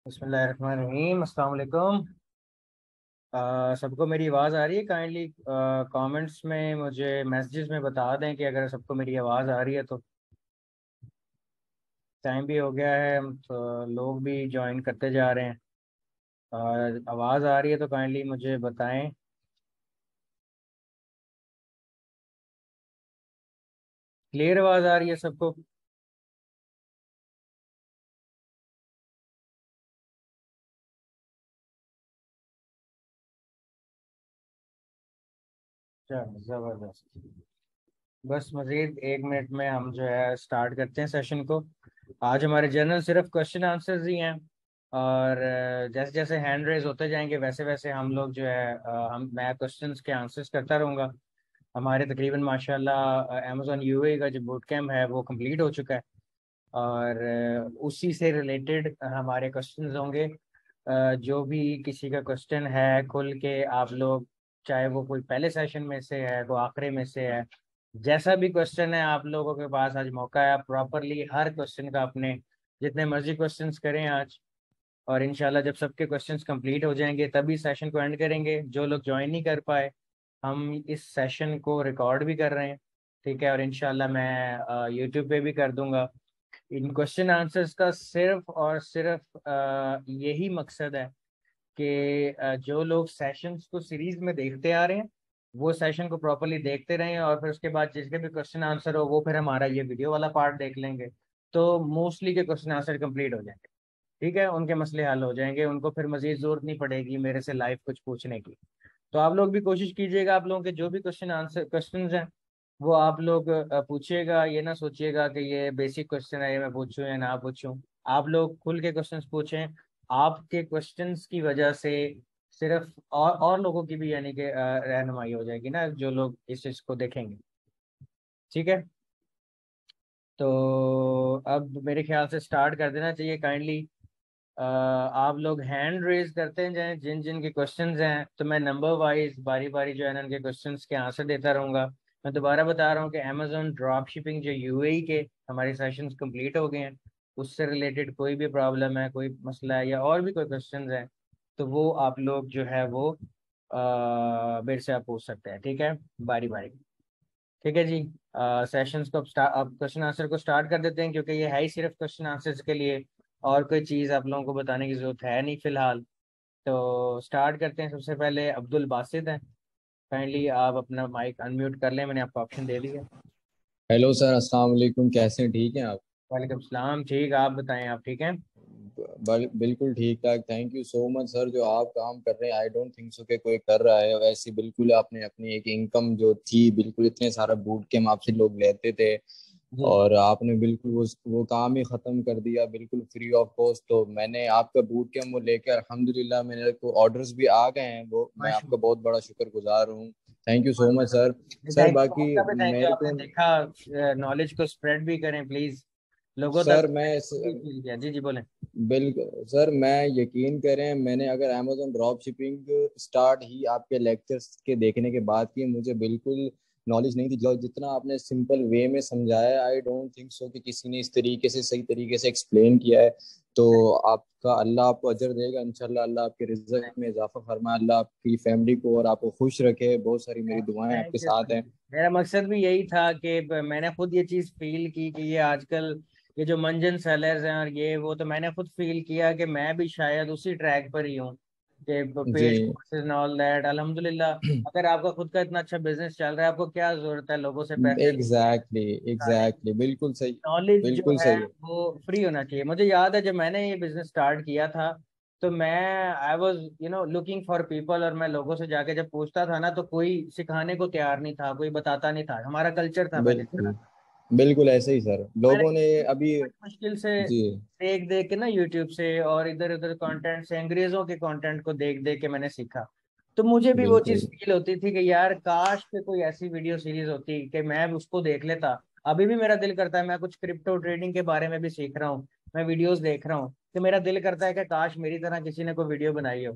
बिस्मिल्लाहिर्रहमानिर्रहीम। अस्सलाम वालेकुम। सबको मेरी आवाज़ आ रही है? काइंडली कमेंट्स में मुझे मैसेजेस में बता दें कि अगर सबको मेरी आवाज़ आ रही है तो। टाइम भी हो गया है तो लोग भी ज्वाइन करते जा रहे हैं। आवाज़ आ रही है तो काइंडली मुझे बताएं। क्लियर आवाज़ आ रही है सबको? चलो ज़बरदस्त। बस मज़ीद 1 मिनट में हम जो है स्टार्ट करते हैं सेशन को। आज हमारे जनरल सिर्फ क्वेश्चन आंसर्स ही हैं। और जैसे जैसे हैंड रेज होते जाएंगे वैसे वैसे हम लोग जो है मैं क्वेश्चंस के आंसर्स करता रहूँगा। हमारे तकरीबन माशाल्लाह अमेज़ॉन यूएई का जो बूट कैम्प है वो कंप्लीट हो चुका है। और उसी से रिलेटेड हमारे क्वेश्चंस होंगे। जो भी किसी का क्वेश्चन है खुल के आप लोग, चाहे वो कोई पहले सेशन में से है कोई आखिरी में से है, जैसा भी क्वेश्चन है आप लोगों के पास आज मौका है। आप प्रॉपरली हर क्वेश्चन का अपने जितने मर्जी क्वेश्चंस करें आज। और इंशाल्लाह जब सबके क्वेश्चंस कंप्लीट हो जाएंगे तभी सेशन को एंड करेंगे। जो लोग ज्वाइन नहीं कर पाए, हम इस सेशन को रिकॉर्ड भी कर रहे हैं, ठीक है। और इंशाल्लाह मैं यूट्यूब पे भी कर दूंगा। इन क्वेश्चन आंसर्स का सिर्फ और सिर्फ यही मकसद है कि जो लोग सेशंस को सीरीज में देखते आ रहे हैं वो सेशन को प्रॉपरली देखते रहें, और फिर उसके बाद जिसके भी क्वेश्चन आंसर हो वो फिर हमारा ये वीडियो वाला पार्ट देख लेंगे। तो मोस्टली के क्वेश्चन आंसर कंप्लीट हो जाएंगे, ठीक है। उनके मसले हल हो जाएंगे, उनको फिर मजीद जरूरत नहीं पड़ेगी मेरे से लाइव कुछ पूछने की। तो आप लोग भी कोशिश कीजिएगा, आप लोगों के जो भी क्वेश्चन हैं वो आप लोग पूछिएगा। ये ना सोचिएगा कि ये बेसिक क्वेश्चन है ये मैं पूछूं या ना पूछूं। आप लोग खुल के क्वेश्चंस पूछें। आपके क्वेश्चंस की वजह से सिर्फ और लोगों की भी यानी कि रहनुमाई हो जाएगी ना, जो लोग इस चीज को देखेंगे, ठीक है। तो अब मेरे ख्याल से स्टार्ट कर देना चाहिए काइंडली। आप लोग हैंड रेज करते हैं जाएं जिन जिन के क्वेश्चंस हैं, तो मैं नंबर वाइज बारी बारी जो है ना उनके क्वेश्चंस के आंसर देता रहूंगा। मैं दोबारा बता रहा हूँ कि अमेजोन ड्रॉप शिपिंग जो यूएई के हमारे सेशंस कंप्लीट हो गए हैं, उससे रिलेटेड कोई भी प्रॉब्लम है, कोई मसला है या और भी कोई क्वेश्चंस हैं, तो वो आप लोग जो है वो मेरे से आप पूछ सकते हैं, ठीक है, बारी बारी। ठीक है जी। सेशंस को अब क्वेश्चन आंसर को स्टार्ट कर देते हैं, क्योंकि ये है ही सिर्फ क्वेश्चन आंसर्स के लिए। और कोई चीज़ आप लोगों को बताने की जरूरत है नहीं फिलहाल। तो स्टार्ट करते हैं। सबसे पहले अब्दुल बासित हैं, काइंडली आप अपना माइक अनम्यूट कर लें, मैंने आपको ऑप्शन दे दिया। हेलो सर, अस्सलाम वालेकुम। कैसे हैं? ठीक हैं आप? वालेकुम सलाम, ठीक, आप बताएं, आप ठीक हैं? बिल्कुल ठीक ठाक। Thank you so much sir, जो आप काम कर रहे हैं आई डोंट थिंक सो कि कोई कर रहा है वैसे। बिल्कुल आपने अपनी एक इनकम जो थी, बिल्कुल इतने सारा बूट कैंप आपसे लोग लेते थे जी। और आपने बिल्कुल वो काम ही खत्म कर दिया बिल्कुल फ्री ऑफ कॉस्ट। तो मैंने आपका बूट कैंप वो लेकर अल्हम्दुलिल्लाह मेरे को ऑर्डर्स भी आ गए हैं, वो मैं आपका माशाल्लाह। बहुत बड़ा शुक्रगुजार हूँ। Thank you so much sir. Sir thank you, बाकी आपका भी थैंक यू, मेरे आपने को देखा। नॉलेज को स्प्रेड भी करें प्लीज, लोगों तक सर मैं भी फील किया। जी जी बोलें। बिल्कुल सर, मैं यकीन करें, मैंने अगर अमेजोन ड्रॉप शिपिंग स्टार्ट ही आपके लेक्चर्स के देखने के बाद की, मुझे बिल्कुल नॉलेज नहीं थी। जो जितना आपने सिंपल वे में समझाया, आई डोंट थिंक सो कि किसी ने इस तरीके से सही तरीके से एक्सप्लेन किया है। तो आपका अल्लाह आपको अजर देगा इंशाल्लाह। अल्लाह आपके रिजल्ट में इजाफा फरमाए, अल्लाह आपकी फैमिली को और आपको खुश रखे। बहुत सारी मेरी दुआएं आपके थैंक यू। साथ हैं। मेरा मकसद भी यही था कि मैंने खुद ये चीज़ फील की कि ये आजकल ये जो मंजन सेलर्स हैं और ये वो, तो मैंने खुद फील किया कि मैं भी शायद उसी ट्रैक पर ही हूँ कि जी। Paid courses and all that. अल्हम्दुलिल्लाह, अगर आपका खुद का इतना अच्छा बिजनेस चल रहा है, आपको क्या जरूरत है लोगों से पैसे एग्जैक्टली एग्जैक्टली, बिल्कुल सही। नॉलेज जो बिल्कुल है सही है। वो फ्री होना चाहिए। मुझे याद है जब मैंने ये बिजनेस स्टार्ट किया था, तो मैं I was looking for people, और मैं लोगों से जाके जब पूछता था ना तो कोई सिखाने को तैयार नहीं था, कोई बताता नहीं था। हमारा कल्चर था पहले इस तरह। बिल्कुल बिल्कुल ऐसे ही सर, मैंने लोगों ने अभी। बड़ी मुश्किल से जी। देख देख के ना यूट्यूब से और इधर उधर कंटेंट से, अंग्रेजों के कंटेंट को देख देख के मैंने सीखा। तो मुझे भी वो चीज बिल्कुल फील होती थी कि यार काश के कोई ऐसी वीडियो सीरीज होती कि मैं उसको देख लेता। अभी भी मेरा दिल करता है, मैं कुछ क्रिप्टो ट्रेडिंग के बारे में भी सीख रहा हूँ, मैं वीडियोस देख रहा हूँ, तो मेरा दिल करता है कि काश मेरी तरह किसी ने कोई वीडियो बनाई हो।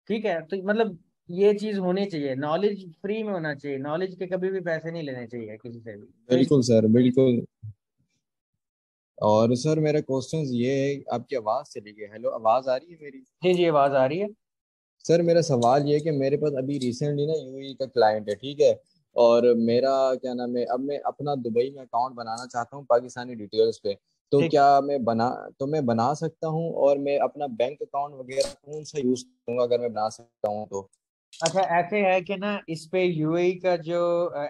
ठीक है, तो मतलब ये चीज होनी चाहिए, नॉलेज फ्री में होना चाहिए, नॉलेज के कभी भी पैसे नहीं लेने चाहिए किसी से भी। तो इस बिल्कुल सर, बिल्कुल और सर मेरा क्वेश्चन ये है, आपकी आवाज़ चली गई। हेलो, आवाज़ आ रही है मेरी? जी जी, आवाज आ रही है। सर मेरा सवाल ये है कि मेरे पास अभी रिसेंटली ना यूएई का क्लाइंट है, ठीक है। और मेरा क्या नाम है, अब मैं अपना दुबई में अकाउंट बनाना चाहता हूँ पाकिस्तानी डिटेल्स पे। तो ठीक। क्या मैं बना सकता हूँ? और मैं अपना बैंक अकाउंट वगैरह कौन सा यूज़ करूँगा अगर मैं बना सकता हूँ तो? अच्छा, ऐसे है कि ना इस पे यूएई का जो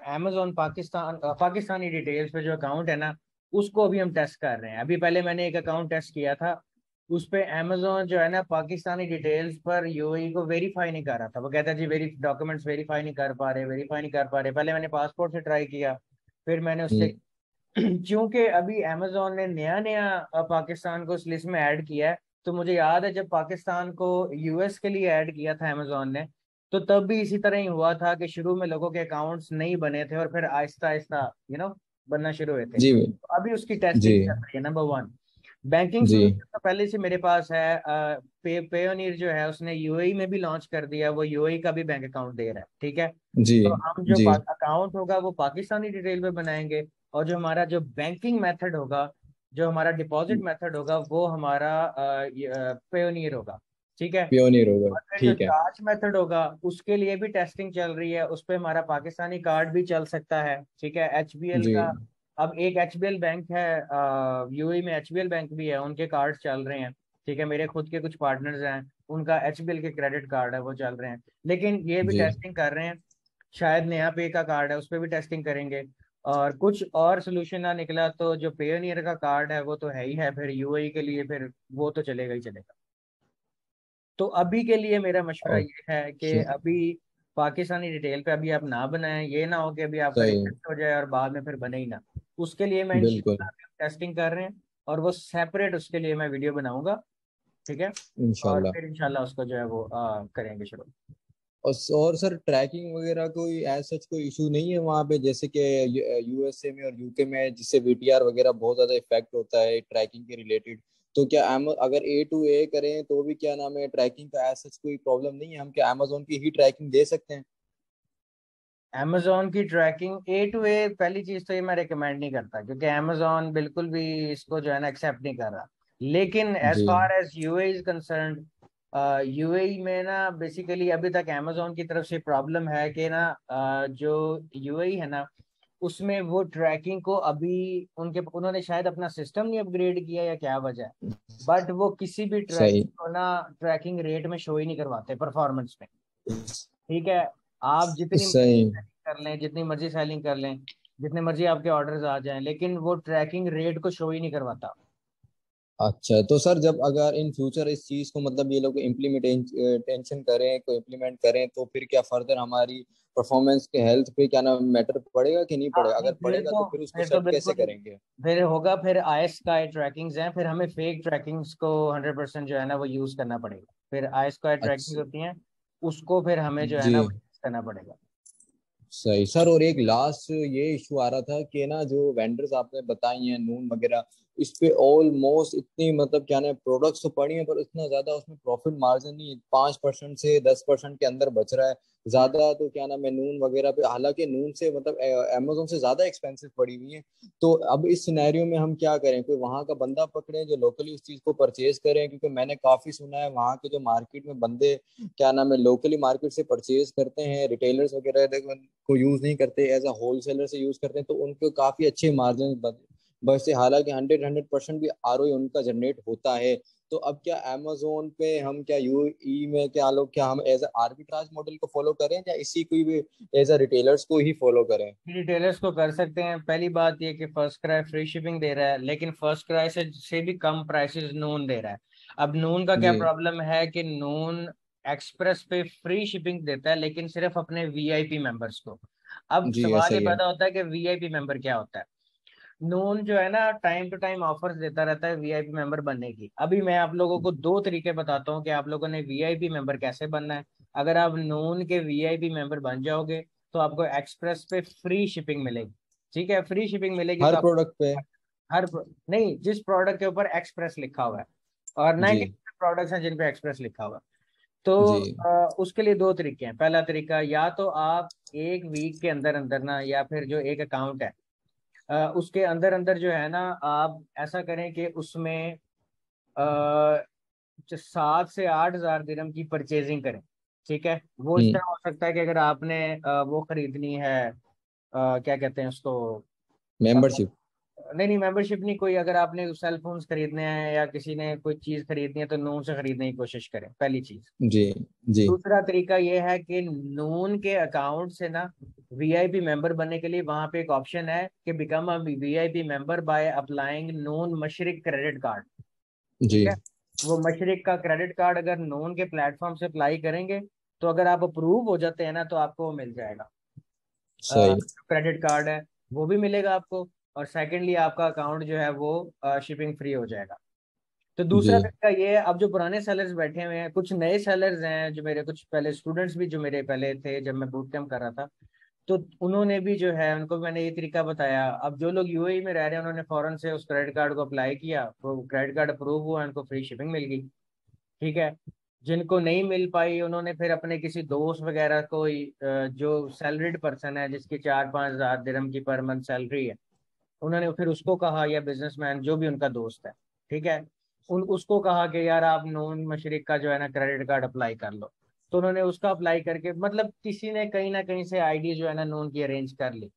अमेजोन पाकिस्तानी डिटेल्स पे जो अकाउंट है ना, उसको अभी हम टेस्ट कर रहे हैं। अभी पहले मैंने एक अकाउंट टेस्ट किया था, उस पे अमेजोन जो है ना पाकिस्तानी डिटेल्स पर यूएई को वेरीफाई नहीं कर रहा था। वो कहता जी डॉक्यूमेंट्स वेरीफाई नहीं कर पा रहे, वेरीफाई नहीं कर पा रहे। पहले मैंने पासपोर्ट से ट्राई किया, फिर मैंने उससे हम्म। क्योंकि अभी अमेजोन ने नया नया पाकिस्तान को इस लिस्ट में ऐड किया है। तो मुझे याद है जब पाकिस्तान को यूएस के लिए ऐड किया था अमेजोन ने, तो तब भी इसी तरह ही हुआ था कि शुरू में लोगों के अकाउंट्स नहीं बने थे और फिर आहिस्ता आहिस्ता बनना शुरू हुए थे। जी। तो अभी उसकी जी। टेस्टिंग चल रही है। नंबर वन, बैंकिंग जी। सोल्यूशन तो पहले से मेरे पास है। पेयोनीर जो है उसने यूएई में भी लॉन्च कर दिया, वो यूएई का भी बैंक अकाउंट दे रहा है, ठीक है। जी। तो हम जो जी। अकाउंट होगा वो पाकिस्तानी डिटेल पे बनाएंगे, और जो हमारा जो बैंकिंग मेथड होगा, जो हमारा डिपॉजिट मेथड होगा, वो हमारा पेयोनियर होगा, ठीक है। पियोनियर होगा, और फिर जो ठीक है। चार्ज मेथड होगा उसके लिए भी टेस्टिंग चल रही है, उस पे हमारा पाकिस्तानी कार्ड भी चल सकता है, ठीक है। एचबीएल जी। का, अब एक एचबीएल बैंक है यूएई में, एचबीएल बैंक भी है, उनके कार्ड चल रहे हैं, ठीक है। मेरे खुद के कुछ पार्टनर्स हैं, उनका एचबीएल के क्रेडिट कार्ड है, वो चल रहे हैं। लेकिन ये भी जी। टेस्टिंग कर रहे हैं। शायद नया पे का कार्ड है, उस पर भी टेस्टिंग करेंगे। और कुछ और सोल्यूशन ना निकला तो जो पेयोनियर का कार्ड है वो तो है ही है, फिर यूएई के लिए फिर वो तो चलेगा ही चलेगा। तो अभी के लिए मेरा मशवरा ये है कि ओके। अभी पाकिस्तानी डिटेल पे अभी आप ना बनाएं। ये ना हो कि अभी आपका सही। रिजेक्ट हो जाए और बाद में फिर बने ही ना। उसके लिए मैं बिल्कुल। इंशाल्लाह टेस्टिंग कर रहे हैं, और वो सेपरेट उसके लिए मैं वीडियो बनाऊंगा, ठीक है। और इंशाल्लाह। फिर इंशाल्लाह उसको जो है वो करेंगे शुरू। और सर ट्रैकिंग वगैरह कोई ऐसा सच कोई इशू नहीं है वहाँ पे, जैसे कि यूएसए में और यूके में, जिससे वीटीआर वगैरह बहुत ज्यादा इफेक्ट होता है ट्रैकिंग के रिलेटेड? तो क्या अगर ए टू ए करें तो भी क्या नाम है, ट्रैकिंग का ऐसा सच कोई प्रॉब्लम नहीं है? हम क्या अमेजोन की ही ट्रैकिंग दे सकते हैं? अमेजोन की ट्रैकिंग ए टू ए, पहली चीज तो ये मैं रिकमेंड नहीं करता, क्योंकि अमेजोन बिल्कुल भी इसको जो है ना एक्सेप्ट नहीं कर रहा। लेकिन एज जी। Far as UAE is concern, UAE में ना बेसिकली अभी तक अमेजोन की तरफ से प्रॉब्लम है कि ना जो यूएई है ना, उसमें वो ट्रैकिंग को अभी उन्होंने शायद अपना सिस्टम नहीं अपग्रेड किया या क्या वजह है, बट वो किसी भी सही। ट्रैकिंग को ना ट्रैकिंग रेट में शो ही नहीं करवाते परफॉर्मेंस में, ठीक है। आप जितनी मर्जी सही। सेलिंग कर लें, जितनी मर्जी सेलिंग कर लें, जितने मर्जी आपके ऑर्डर्स आ जाएं, लेकिन वो ट्रैकिंग रेट को शो ही नहीं करवाता। अच्छा, तो सर जब अगर इन फ्यूचर इस चीज को मतलब ये लोग इम्प्लीमेंटेशन करें, को इम्प्लीमेंट करें, तो फिर क्या फर्दर हमारी परफॉर्मेंस के हेल्थ पे क्या नाम मैटर पड़ेगा कि नहीं हाँ पड़ेगा? नहीं, अगर पड़ेगा तो फिर उसको फिर तो सेट कैसे बिल्कुल, करेंगे? फिर होगा, फिर आई स्काई ट्रैकिंग्स हैं, फिर हमें फेक ट्रैकिंग्स को 100% जो है ना वो यूज करना पड़ेगा। फिर आई स्काई ट्रैकिंग अच्छा। होती हैं, उसको फिर हमें जो है जी। ना वो यूज करना पड़ेगा। सही सर। और एक लास्ट ये इशू आ रहा था कि ना जो वेंडर्स आपने बताई हैं नून वगैरह, इस पे ऑलमोस्ट इतनी मतलब क्या ना प्रोडक्ट्स तो पड़ी हैं, पर इतना ज्यादा उसमें प्रॉफिट मार्जिन नहीं, 5% से 10% के अंदर बच रहा है। हम्म। ज्यादा तो क्या नाम है नून वगैरह पे, हालांकि नून से मतलब अमेजोन से ज्यादा एक्सपेंसिव पड़ी हुई है। तो अब इस सिनेरियो में हम क्या करें? कोई वहां का बंदा पकड़े जो लोकली उस चीज को परचेज करें, क्योंकि मैंने काफी सुना है वहां के जो मार्केट में बंदे क्या नाम है लोकली मार्केट से परचेज करते हैं, रिटेलर्स वगैरह को यूज नहीं करते, एज अ होलसेलर से यूज करते हैं, तो उनको काफी अच्छे मार्जिन बचते, हालांकि 100% भी आरओई उनका जनरेट होता है। तो अब क्या अमेजोन पे हम क्या यूई में क्या लोग क्या हम एज अ आर्बिट्राज मॉडल को फॉलो करें, या इसी को भी एज अ रिटेलर्स को ही फॉलो करें? रिटेलर्स को कर सकते हैं। पहली बात ये कि फर्स्ट क्राई फ्री शिपिंग दे रहा है, लेकिन फर्स्ट क्राई से भी कम प्राइसेस नून दे रहा है। अब नून का क्या जी। प्रॉब्लम है कि नून एक्सप्रेस पे फ्री शिपिंग देता है, लेकिन सिर्फ अपने वीआईपी मेंबर्स को। अब जी सवाल ऐसा ये ही है। पैदा होता है कि वीआईपी मेंबर क्या होता है। नून जो है ना टाइम टू टाइम ऑफर्स देता रहता है वीआईपी मेंबर बनने की। अभी मैं आप लोगों को दो तरीके बताता हूँ कि आप लोगों ने वीआईपी मेंबर कैसे बनना है। अगर आप नून के वीआईपी मेंबर बन जाओगे तो आपको एक्सप्रेस पे फ्री शिपिंग मिलेगी, ठीक है। फ्री शिपिंग मिलेगी हर तो आप प्रोडक्ट पे? नहीं, जिस प्रोडक्ट के ऊपर एक्सप्रेस लिखा हुआ है, और जी। 90 प्रोडक्ट्स हैं जिन पे एक्सप्रेस लिखा हुआ है। तो जी। उसके लिए दो तरीके हैं। पहला तरीका, या तो आप एक वीक के अंदर अंदर ना, या फिर जो एक अकाउंट है उसके अंदर अंदर जो है ना, आप ऐसा करें कि उसमें 7 से 8 हजार दिरहम की परचेजिंग करें। ठीक है, वो इस हम्म। तरह हो सकता है कि अगर आपने वो खरीदनी है, क्या कहते हैं उसको, मेंबरशिप। नहीं नहीं मेंबरशिप नहीं, कोई अगर आपने सेल फोन्स खरीदने हैं या किसी ने कोई चीज खरीदनी है तो नून से खरीदने की कोशिश करें, पहली चीज। जी। जी। दूसरा तरीका ये है कि नून के अकाउंट से ना वीआईपी मेंबर बनने के लिए वहां पे एक ऑप्शन है कि become a VIP member by applying Noon Mashreq credit card. जी। ठीक है, वो मशरिक का क्रेडिट कार्ड अगर नून के प्लेटफॉर्म से अप्लाई करेंगे तो अगर आप अप्रूव हो जाते हैं ना तो आपको वो मिल जाएगा, सही। क्रेडिट कार्ड है वो भी मिलेगा आपको। और सेकेंडली आपका अकाउंट जो है वो शिपिंग फ्री हो जाएगा। तो जी। दूसरा तरीका ये है, अब जो पुराने सेलर्स बैठे हुए हैं, कुछ नए सेलर्स हैं जो मेरे, कुछ पहले स्टूडेंट्स भी जो मेरे पहले थे जब मैं बूट कैंप कर रहा था, तो उन्होंने भी जो है, उनको मैंने ये तरीका बताया। अब जो लोग यूएई में रह रहे हैं उन्होंने फौरन से उस क्रेडिट कार्ड को अप्लाई किया, वो क्रेडिट कार्ड अप्रूव हुआ, उनको फ्री शिपिंग मिल गई। ठीक है, जिनको नहीं मिल पाई उन्होंने फिर अपने किसी दोस्त वगैरह को जो सैलरीड पर्सन है जिसकी 4-5 हजार दिरहम की पर मंथ सैलरी है, उन्होंने फिर उसको कहा, या बिजनेसमैन जो भी उनका दोस्त है, ठीक है, उन उसको कहा कि यार आप नून मशरिक का जो है ना क्रेडिट कार्ड अप्लाई कर लो। तो उन्होंने उसका अप्लाई करके, मतलब किसी ने कहीं ना कहीं से आईडी जो है ना नून की अरेंज कर ली।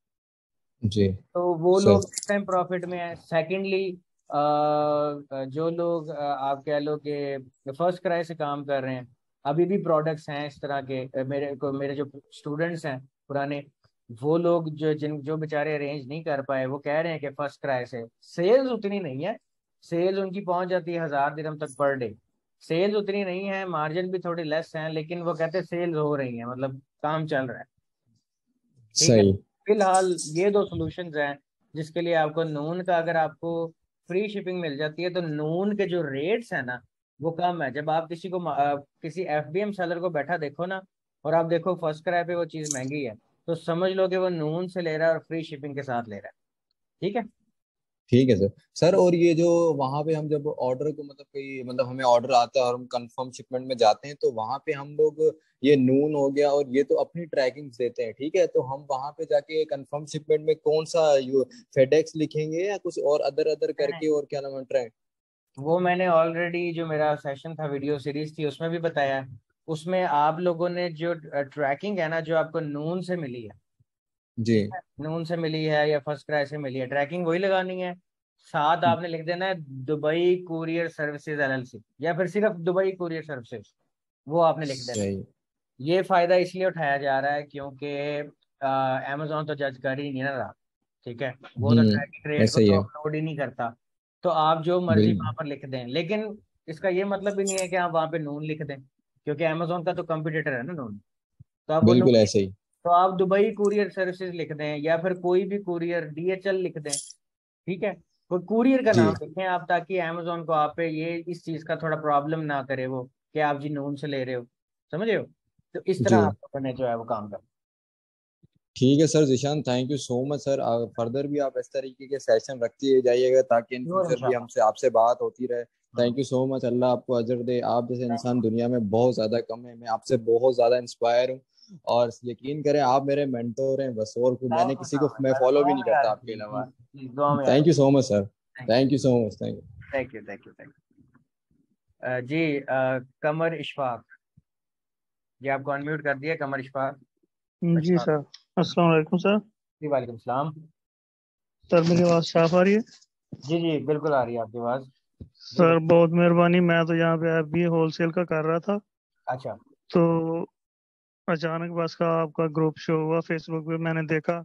जी। तो वो लोग सही। इस टाइम प्रॉफिट में है। सेकेंडली जो लोग आप कह लो कि फर्स्ट क्राई से काम कर रहे हैं, अभी भी प्रोडक्ट्स हैं इस तरह के, मेरे जो स्टूडेंट्स हैं पुराने, वो लोग जो बेचारे अरेंज नहीं कर पाए, वो कह रहे हैं कि फर्स्ट क्राई से सेल्स उतनी नहीं है, सेल्स उनकी पहुंच जाती है 1000 दिरहम तक पर डे, सेल्स उतनी नहीं है, मार्जिन भी थोड़ी लेस है, लेकिन वो कहते हैं सेल्स हो रही है, मतलब काम चल रहा है। ठीक है, सही। फिलहाल ये दो सॉल्यूशंस हैं जिसके लिए आपको नून का, अगर आपको फ्री शिपिंग मिल जाती है तो नून के जो रेट्स है ना वो कम है। जब आप किसी को किसी एफबीएम सेलर को बैठा देखो ना, और आप देखो फर्स्ट क्राई पे वो चीज़ महंगी है, तो समझ लो कि वो नून से ले रहा है और फ्री शिपिंग के साथ ले रहा है। ठीक है। ठीक है सर। सर और ये जो वहां पे हम जब ऑर्डर को मतलब कोई मतलब हमें ऑर्डर आता है और हम कंफर्म शिपमेंट में जाते हैं तो वहां पे हम लोग ये नून हो गया और ये तो अपनी ट्रैकिंग देते हैं, ठीक है, तो हम वहां पे जाके कंफर्म शिपमेंट में कौन सा यू फेडेक्स लिखेंगे या कुछ और अदर अदर नहीं नहीं, करके और क्या नाम है ट्रैक। वो मैंने ऑलरेडी जो मेरा सेशन था, वीडियो सीरीज थी, उसमें भी बताया। उसमें आप लोगों ने जो ट्रैकिंग है ना जो आपको नून से मिली है, जी। ठीक है, नून से मिली है या फर्स्ट क्राई से मिली है, ट्रैकिंग वही लगानी है। साथ आपने लिख देना है दुबई कुरियर सर्विसेज एलएलसी, या फिर सिर्फ दुबई कुरियर सर्विसेज, वो आपने लिख देना है। सही। ये फायदा इसलिए उठाया जा रहा है क्योंकि अमेजोन तो जज कर ही नहीं ना रहा। ठीक है, वो तो ट्रैकिंग रेट को ऐसा ही तो है। अपलोड ही नहीं करता। तो आप जो मर्जी वहां बिल्कुल। पर लिख दें, लेकिन इसका ये मतलब भी नहीं है कि आप वहां पे नून लिख दें, क्योंकि अमेजोन का तो कंपटीटर है ना नून। तो आप वो बिल्कुल नून, ऐसे ही। तो आप दुबई कुरियर सर्विसेज लिख दें, या फिर कोई भी कुरियर डीएचएल लिख दें। ठीक है, कोई कुरियर का जी। नाम लिखें आप, ताकि अमेजोन को आप पे ये इस चीज का थोड़ा प्रॉब्लम ना करे वो, कि आप जी नून से ले रहे हो। समझ रहे हो? तो इस तरह जी। आप लोगों ने जो है वो काम कर। ठीक है sir Zeeshan, thank you so much sir. Further भी आप इस तरीके के सेशन रखते जाइएगा ताकि इन श्योर फ्यूचर भी इंशाल्लाह। हमसे आपसे बात होती रहे। हाँ, थैंक यू सो मच, अल्लाह आपको अजर दे। आप जैसे थैंक इंसान यू। दुनिया में बहुत ज्यादा कम है, मैं आपसे बहुत ज्यादा इंस्पायर हूँ। और यकीन करें आप मेरे मेंटोर हैं बस, और कोई मैंने थैंक यू किसी सो को मच मैं यार, फॉलो दुआ भी नहीं में याद करता आपके रखिए, अलावा। प्लीज प्लीज दुआ में याद थैंक यू रखिए। So much sir. Thank thank you so much. Thank you. You, thank you, thank you, thank you जी। कमर इशफाक, जी आपको अनम्यूट कर दिया, कमर इशफाक। जी इशफाक, सर। अस्सलाम वालेकुम सर। जी वालेकुम सलाम। सर मेरी आवाज़ साफ आ रही है? जी जी बिल्कुल आ रही है आपकी आवाज़। जी सर बहुत मेहरबानी। मैं तो यहाँ पे अभी होलसेल का कर रहा था, अच्छा। तो अचानक बस का आपका ग्रुप शो हुआ फेसबुक पे, मैंने देखा,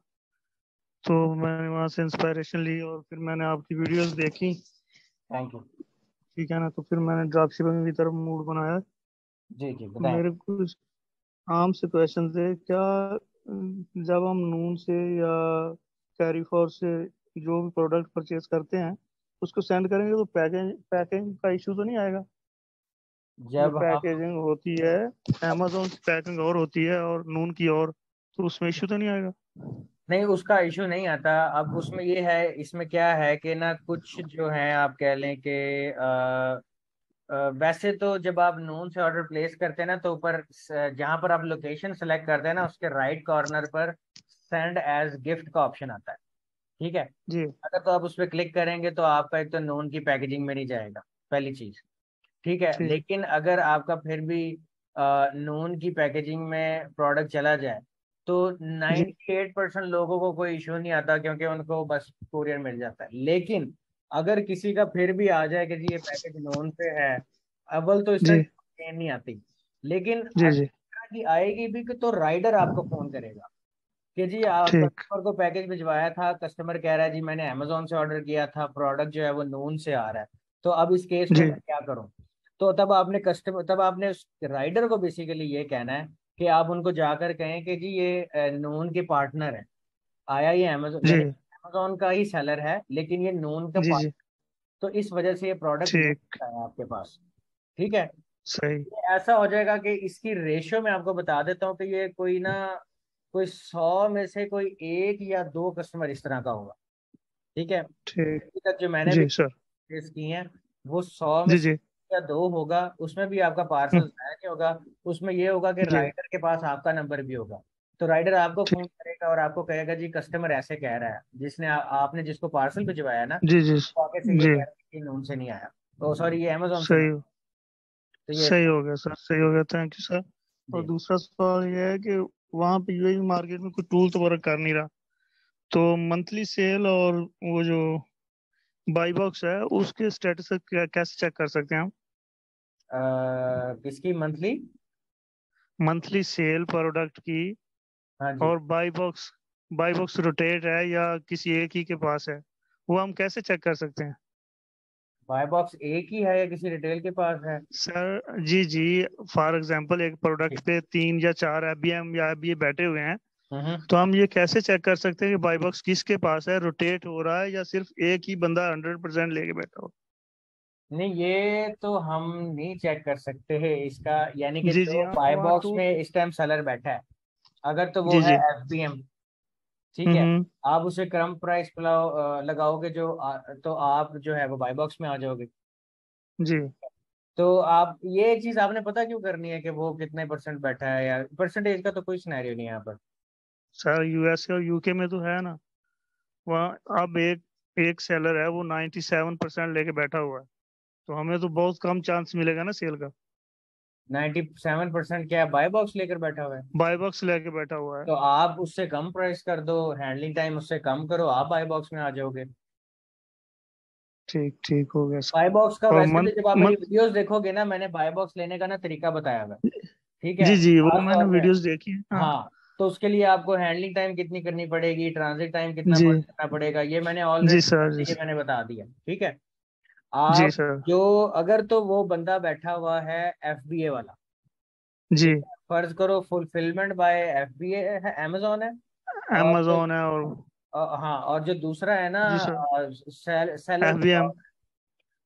तो मैंने वहाँ से इंस्पायरेशन ली और फिर मैंने आपकी वीडियोस देखी। Thank you. ठीक है ना, तो फिर मैंने ड्रॉप शिपिंग की तरफ मूड बनाया। जी जी तो बताएं। मेरे कुछ आम से क्वेश्चन थे क्या, जब हम नून से या कैरी फॉर से जो भी प्रोडक्ट परचेज करते हैं उसको सेंड करेंगे तो पैकिंग पैकिंग का इशू तो नहीं आएगा? जो जब हम, पैकेजिंग होती है, अमेजोन की पैकिंग और होती है और नून की और, तो उसमें इशू तो नहीं आएगा? नहीं उसका इशू नहीं आता। अब उसमें ये है, इसमें क्या है कि ना कुछ जो है आप कह लें कि वैसे तो जब आप नून से ऑर्डर प्लेस करते हैं ना तो ऊपर जहां पर आप लोकेशन सेलेक्ट करते हैं ना उसके राइट कॉर्नर पर सेंड एज गिफ्ट का ऑप्शन आता है। ठीक है। जी अगर तो आप उस पर क्लिक करेंगे तो आपका एक तो नून की पैकेजिंग में नहीं जाएगा, पहली चीज। ठीक है, ठीक। लेकिन अगर आपका फिर भी नून की पैकेजिंग में प्रोडक्ट चला जाए तो जी 98% लोगों को कोई इश्यू नहीं आता, क्योंकि उनको बस कुरियर मिल जाता है। लेकिन अगर किसी का फिर भी आ जाए कि जी ये पैकेज नून पे है, अव्वल तो इस तरह जी की कंप्लेन नहीं आती। लेकिन जी अगर जी। इस तरह की आएगी भी तो राइडर आपको फोन करेगा कि जी आप ठीक कस्टमर को पैकेज भिजवाया था, कस्टमर कह रहा है जी मैंने अमेजोन से ऑर्डर किया था, प्रोडक्ट जो है वो नून से आ रहा है, तो अब इस केस में जी मैं क्या करूं। तो तब आपने उस राइडर को बेसिकली ये कहना है कि आप उनको जाकर कहें कि जी ये नून के पार्टनर है, आया ये अमेजोन, जी यानी अमेजोन का ही सेलर है लेकिन ये नून का जी पार्टनर, जी। तो इस वजह से ये प्रोडक्ट नून ठीक। का है आपके पास। ठीक है। सही। ये ऐसा हो जाएगा कि इसकी रेशियो मैं आपको बता देता हूँ कि ये कोई 100 में से कोई एक या दो कस्टमर इस तरह का होगा। ठीक है, ठीक। अभी तक जो मैंने भी जी सर। केस की हैं वो 100 में जी से जी। या दो होगा, उसमें भी आपका पार्सल हम्म, जाया नहीं होगा। उसमें ये होगा कि जी राइडर के पास आपका नंबर भी होगा, तो राइडर आपको फोन ठीक। करेगा और आपको कहेगा जी कस्टमर ऐसे कह रहा है, आपने जिसको पार्सल भिजवाया ना, जी जी। वो आगे से ये जी कह रहा है कि उनसे नहीं आया, तो सॉरी ये अमेजोन से नहीं सही। आया। तो ये सही हो गया सर, सही हो गया, थैंक यू सर। और जी। दूसरा सवाल ये है कि वहाँ पे यूएई मार्केट में कोई टूल तो वर्क कर नहीं रहा, तो मंथली सेल और वो जो बाई बॉक्स है उसके स्टेटस कैसे चेक कर सकते हैं हम? किसकी मंथली? मंथली सेल प्रोडक्ट की, हाँ जी। और बाई बॉक्स रोटेट है या किसी एक ही के पास है, वो हम कैसे चेक कर सकते हैं? बाय बॉक्स एक ही है या किसी रिटेल के पास है? सर जी जी, फॉर एग्जांपल एक प्रोडक्ट जी। पे 3 या 4 एफबीएम या एफबीए बैठे हुए हैं, हम्म। तो हम ये कैसे चेक कर सकते हैं कि बाई बॉक्स किसके पास है, रोटेट हो रहा है या सिर्फ एक ही बंदा 100% लेके बैठा हो? नहीं, ये तो हम नहीं चेक कर सकते हैं इसका, यानी कि जी जी। जो हाँ बाय वहाँ बॉक्स टू। में इस टाइम सेलर बैठा है, अगर तो वो जी है जी। एफबीएम, ठीक है, हम्म। आप उसे कम प्राइस लगाओगे तो आप जो है वो बाय बॉक्स में आ जाओगे। जी तो आप ये चीज आपने पता क्यों करनी है कि वो कितने परसेंट बैठा है, या परसेंटेज का तो कोई सिनेरियो नहीं है यहाँ पर। सर यूएस और यूके में तो है ना, वहाँ अब एक एक सेलर है वो 97% लेके बैठा हुआ है, तो हमें तो बहुत कम चांस मिलेगा ना सेल का। 97% क्या बाय बॉक्स लेकर बैठा हुआ है? बाई बॉक्स लेके बैठा हुआ है। तो आप उससे कम प्राइस कर दो, हैंडलिंग टाइम उससे कम करो, आप बाय बॉक्स में आ जाओगे। ठीक ठीक हो गया बाय सर। बॉक्स का और वैसे भी जब आप मेरी मंथ। वीडियोस देखोगे ना, मैंने बाय बॉक्स लेने का ना तरीका बताया हुआ है। ठीक है, जी जी, वो खास मैंने तौर पे। वीडियोस देखी है, हाँ। हाँ, तो उसके लिए आपको हैंडलिंग टाइम कितनी करनी पड़ेगी, ट्रांजिट टाइम कितना जी करना पड़ेगा, ये मैंने जी ऑलरेडी सर। जी ये मैंने बता दिया। ठीक है। जी आप सर। जो अगर तो वो बंदा बैठा हुआ है एफबीए वाला, जी। ठीक है, फर्ज करो फुलफिलमेंट बाय एफबीए है, अमेजोन है। और जो amazon है और। हाँ, और जो दूसरा है ना, जी सर। Seller FBM. क्लाउड,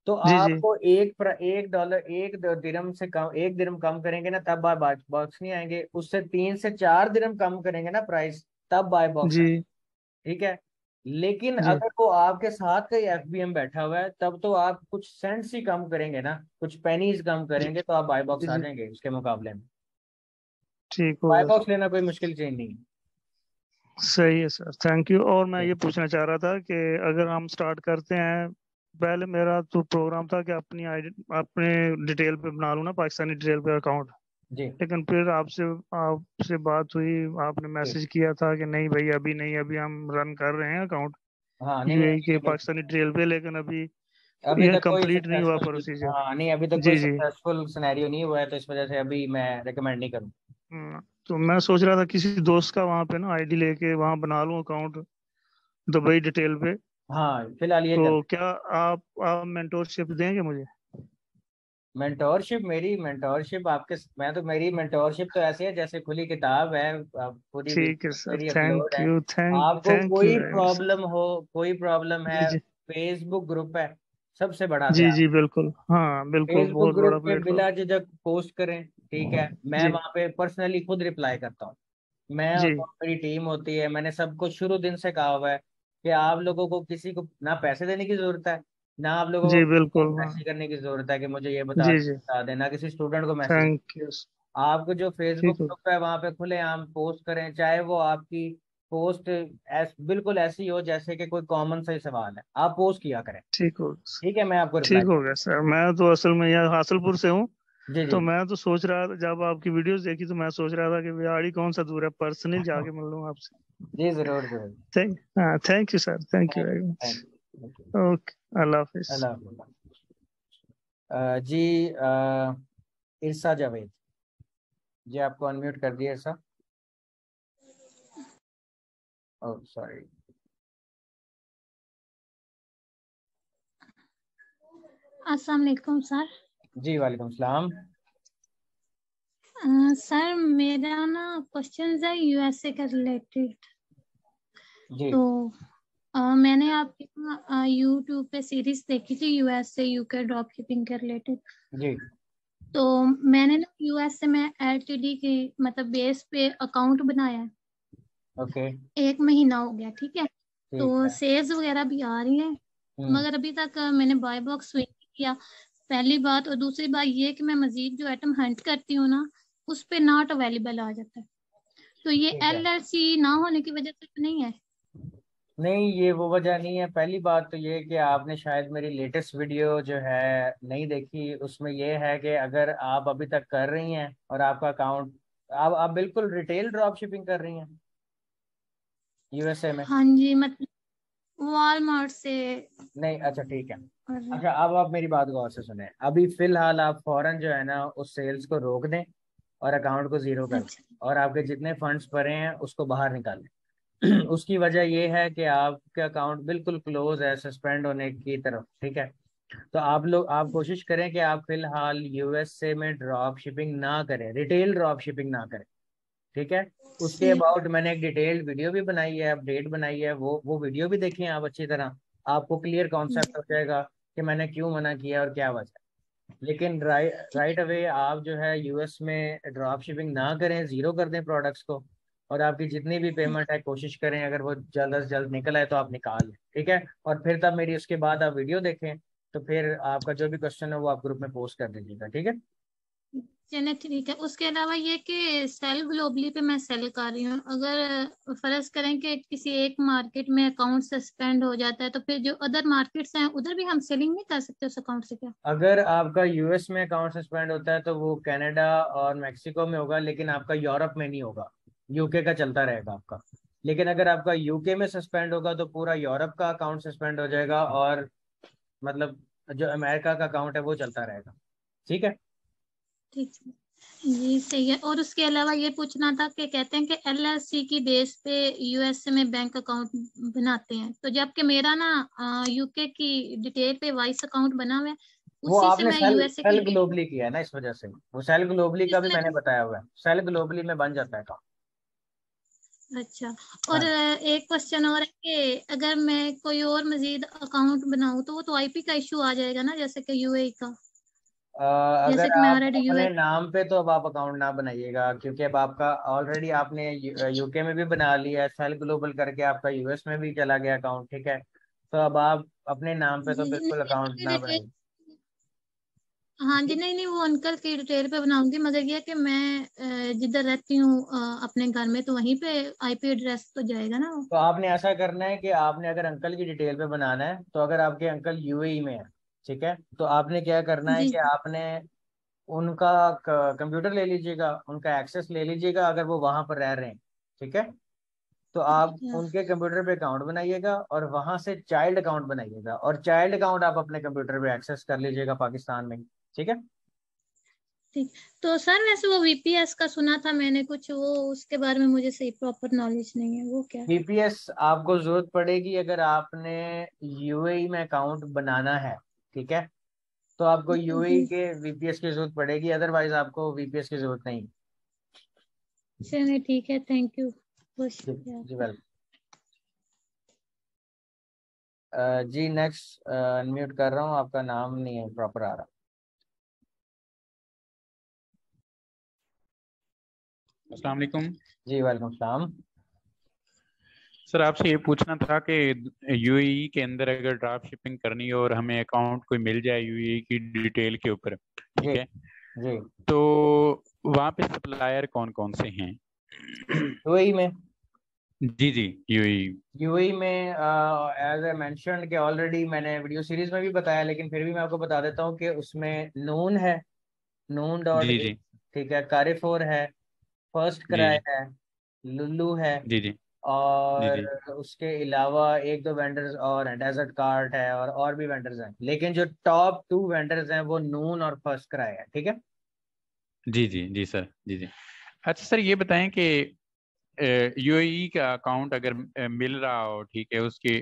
तो जी जी आपको एक डॉलर दिरम से कम, 1 दिरम कम करेंगे ना तब बाय बॉक्स नहीं आएंगे, उससे 3 से 4 दिरम कम करेंगे ना प्राइस, तब बाय बॉक्स आएंगे। जी ठीक है। लेकिन जी अगर वो आपके साथ का एफबीएम बैठा हुआ है तब तो आप कुछ सेंट्स ही कम करेंगे ना, कुछ पेनीज कम जी करेंगे तो आप बाय जी बॉक्स आ जी। जाएंगे उसके मुकाबले में। ठीक हो बाय गया बॉक्स लेना कोई मुश्किल चीज नहीं है। सर। सही है सर, थैंक यू। और मैं जी। ये पूछना चाह रहा था कि अगर हम स्टार्ट करते हैं, पहले मेरा तो प्रोग्राम था कि अपने डिटेल पे बना लूँ ना, पाकिस्तानी डिटेल पे अकाउंट। जी। लेकिन फिर आपसे आपसे बात हुई, आपने जी। मैसेज किया था कि नहीं भाई अभी नहीं, अभी हम रन कर रहे हैं अकाउंट हाँ, नहीं नहीं, यूएई के अभी नहीं, पाकिस्तानी डिटेल पे, लेकिन अभी अभी ये तक कोई कंप्लीट नहीं हुआ सक्सेसफुल, प्रोसीजर। हाँ नहीं, अभी तक कोई जी जी। सक्सेसफुल सिनेरियो नहीं हुआ है, तो इस वजह से अभी मैं रिकमेंड नहीं करूँ। तो मैं सोच रहा था किसी दोस्त का वहाँ पे ना आईडी लेके वहाँ बना लूँ अकाउंट, दुबई डिटेल पे। हाँ, फिलहाल ये तो कर। क्या आप मेंटोरशिप देंगे मुझे? मेंटोरशिप आपके, मैं तो, मेरी मेंटोरशिप तो ऐसी है जैसे खुली किताब है, पूरी ठीक है वीडियो सर, मेरी अपलोड थैंक है। यू, आपको थैंक यू कोई वेरी मच सर। प्रॉब्लम हो, कोई प्रॉब्लम है, जी जी। फेसबुक ग्रुप है, सबसे बढ़ा जी तैयार। जी बिल्कुल, हाँ बिल्कुल, फेसबुक बहुत ग्रुप बड़ा पे प्लेटफॉर्म। बिला झिझक पोस्ट करें, ठीक है, मैं जी वहां पे पर्सनली खुद रिप्लाई करता हूँ। मैं और जी मेरी टीम होती है, मैंने सबको शुरू दिन से कहा हुआ है कि आप लोगों को किसी को ना पैसे देने की जरूरत है, ना आप लोगों को जी किसी को बिल्कुल, हाँ। मैसेज करने की जरूरत है कि मुझे ये जी जी। बता देना, किसी स्टूडेंट को मैसेज। Thank you. आपको जो फेसबुक ठीक हो। ग्रुप है वहां पे खुले आम पोस्ट करें, चाहे वो आपकी पोस्ट बिल्कुल ऐसी हो जैसे कि कोई कॉमन सा ही सवाल है, आप पोस्ट किया करें। ठीक हो ठीक है, मैं आपको ठीक रिप्लाई। हो गया सर। मैं तो असल में यहाँ हासलपुर से हूँ, जी जी तो मैं तो सोच रहा था, जब आपकी वीडियोस देखी तो मैं सोच रहा था कि बिहाड़ी कौन सा दूर है, पर्सनली जाके मिल लूँ आपसे। जी, जरूर जरूर। Thank you sir, thank you thank very you, much. Thank you. Okay, अल्लाह हाफिज। अल्लाह हाफ़िज़। जी, इरसा जावेद जी, आपको अनम्यूट कर दिया इरसा। Oh sorry. अस्सलाम वालेकुम सर। जी वालेकुम सलाम। सर मेरा ना क्वेश्चन है यूएसए के रिलेटेड। जी तो मैंने आपके यूट्यूब पे सीरीज देखी थी यूएसए यूके ड्रॉप शिपिंग के रिलेटेड। जी तो मैंने ना यूएसए में एलटीडी की मतलब बेस पे अकाउंट बनाया है। ओके 1 महीना हो गया, ठीक है। ठीक तो है। सेल्स वगैरह भी आ रही है, मगर अभी तक मैंने बाय बॉक्स स्विच किया, पहली बात। और दूसरी बात ये कि मैं मजीद जो आइटम हंट करती हूँ ना, उस पे नॉट अवेलेबल आ जाता है। तो ये ठीक है। एलएलसी ना होने की वजह से तो नहीं है? नहीं, ये वो वजह नहीं है। पहली बात तो ये कि आपने शायद मेरी लेटेस्ट वीडियो जो है नहीं देखी। उसमें ये है कि अगर आप अभी तक कर रही हैं और आपका अकाउंट, आप बिल्कुल रिटेल ड्रॉप शिपिंग कर रही हैं यूएसए में। हाँ जी, मतलब वॉलमार्ट से। नहीं, अच्छा ठीक है। और अच्छा, अब आप मेरी बात गौर से सुने। अभी फिलहाल आप फौरन जो है ना उस सेल्स को रोक दें और अकाउंट को जीरो कर दें, अच्छा और आपके जितने फंड्स पड़े हैं उसको बाहर निकालें। उसकी वजह ये है कि आपका अकाउंट बिल्कुल क्लोज है सस्पेंड होने की तरफ। ठीक है, तो आप कोशिश करें कि आप फिलहाल यूएसए में ड्रॉप शिपिंग ना करें, रिटेल ड्रॉप शिपिंग ना करें। ठीक है, उसके ठीक। अबाउट मैंने एक डिटेल्ड वीडियो भी बनाई है, अपडेट बनाई है। वो वीडियो भी देखिए आप अच्छी तरह, आपको क्लियर कॉन्सेप्ट हो जाएगा कि मैंने क्यों मना किया और क्या वजह। लेकिन राइट अवे आप जो है यूएस में ड्रॉप शिपिंग ना करें, जीरो कर दें प्रोडक्ट्स को। और आपकी जितनी भी पेमेंट है कोशिश करें अगर वो जल्द से जल्द निकल आए तो आप निकाल लें। ठीक है, और फिर तब मेरी उसके बाद आप वीडियो देखें, तो फिर आपका जो भी क्वेश्चन है वो आप ग्रुप में पोस्ट कर दीजिएगा। ठीक है। चलिए ठीक है। उसके अलावा ये कि सेल ग्लोबली पे मैं सेल कर रही हूँ, अगर फर्ज करें कि किसी एक मार्केट में अकाउंट सस्पेंड हो जाता है, तो फिर जो अदर मार्केट्स हैं उधर भी हम सेलिंग नहीं कर सकते उस अकाउंट से क्या? अगर आपका यूएस में अकाउंट सस्पेंड होता है तो वो कनाडा और मेक्सिको में होगा, लेकिन आपका यूरोप में नहीं होगा। यूके का चलता रहेगा आपका। लेकिन अगर आपका यूके में सस्पेंड होगा तो पूरा यूरोप का अकाउंट सस्पेंड हो जाएगा, और मतलब जो अमेरिका का अकाउंट है वो चलता रहेगा। ठीक है। ठीक है जी, सही है। और उसके अलावा ये पूछना था कि कहते हैं कि एलएलसी की बेस पे यूएसए में बैंक अकाउंट बनाते हैं, तो जबकि मेरा ना यूके की डिटेल पे वाइस अकाउंट बना हुआ है, वो उसी से आपने मैं सेल यूएसए की सेल डिटेल। ग्लोबली किया है ना, इस वजह से वो सेल ग्लोबली का भी इसमें मैंने बताया हुआ है, सेल ग्लोबली में बन जाता है अकाउंट। अच्छा। और हाँ। एक क्वेश्चन और है कि अगर मैं कोई और मजीद अकाउंट बनाऊं तो वो तो आईपी का इशू आ जाएगा ना, जैसे कि यूएई का, जैसे अगर कि मैं आप ऑलरेडी अपने यूएई। नाम पे, तो अब आप अकाउंट ना बनाइएगा, क्योंकि अब आपका ऑलरेडी आपने यूके में भी बना लिया है, सेल ग्लोबल करके आपका यूएस में भी चला गया अकाउंट। ठीक है, तो अब आप अपने नाम पे तो जी जी बिल्कुल अकाउंट नहीं, ना डिटेल। बनाइए। हाँ जी, नहीं नहीं, वो अंकल की डिटेल पे बनाऊंगी, मगर ये कि मैं जिधर रहती हूँ अपने घर में, तो वहीं पे आईपी एड्रेस तो जाएगा ना वो। तो आपने ऐसा करना है कि आपने अगर अंकल की डिटेल पे बनाना है, तो अगर आपके अंकल यूएई में है, ठीक है, तो आपने क्या करना है जी कि आपने उनका कंप्यूटर ले लीजिएगा, उनका एक्सेस ले लीजिएगा अगर वो वहां पर रह रहे हैं। ठीक है, तो आप अच्छा उनके कंप्यूटर पे अकाउंट बनाइएगा और वहां से चाइल्ड अकाउंट बनाइएगा, और चाइल्ड अकाउंट आप अपने कंप्यूटर पे एक्सेस कर लीजिएगा पाकिस्तान में। ठीक है। ठीक। तो सर वैसे वो वीपीएस का सुना था मैंने कुछ, वो उसके बारे में मुझे सही प्रॉपर नॉलेज नहीं है, वो क्या है? वीपीएस आपको जरूरत पड़ेगी अगर आपने यूएई में अकाउंट बनाना है। ठीक है, तो आपको यूएई जी। के वीपीएस की जरूरत पड़ेगी, अदरवाइज आपको वीपीएस की जरूरत नहीं। चलिए ठीक है, थैंक यू, बहुत जी शुक्रिया जी, आपका। वेलकम। जी नेक्स्ट अनम्यूट कर रहा हूँ, आपका नाम नहीं है प्रॉपर आ रहा। अस्सलाम वालेकुम। जी वालेकुम सलाम। सर आपसे ये पूछना था कि यूएई के अंदर अगर ड्रॉप शिपिंग करनी हो और हमें अकाउंट कोई मिल जाए यूएई की डिटेल के ऊपर, जी ठीक है, जी। तो वहाँ पे सप्लायर कौन कौन से हैं? यूएई में जी जी, यूएई। यूएई में एज ए मेंशन कि ऑलरेडी मैंने वीडियो सीरीज में भी बताया, लेकिन फिर भी मैं आपको बता देता हूँ कि उसमें नून है, नून डॉट जी ए, जी ठीक है, कारिफोर है, फर्स्ट जी क्राई जी है, लुल्लू है, जी जी जी और जी उसके अलावा एक दो वेंडर्स और हैं, डेजर्ट कार्ट है, और भी वेंडर्स हैं, लेकिन जो टॉप टू वेंडर्स हैं वो नून और फर्स्ट क्राई है, ठीक है। जी जी जी सर, जी जी। अच्छा सर, ये बताएं कि यूएई का अकाउंट अगर मिल रहा हो, ठीक है, उसके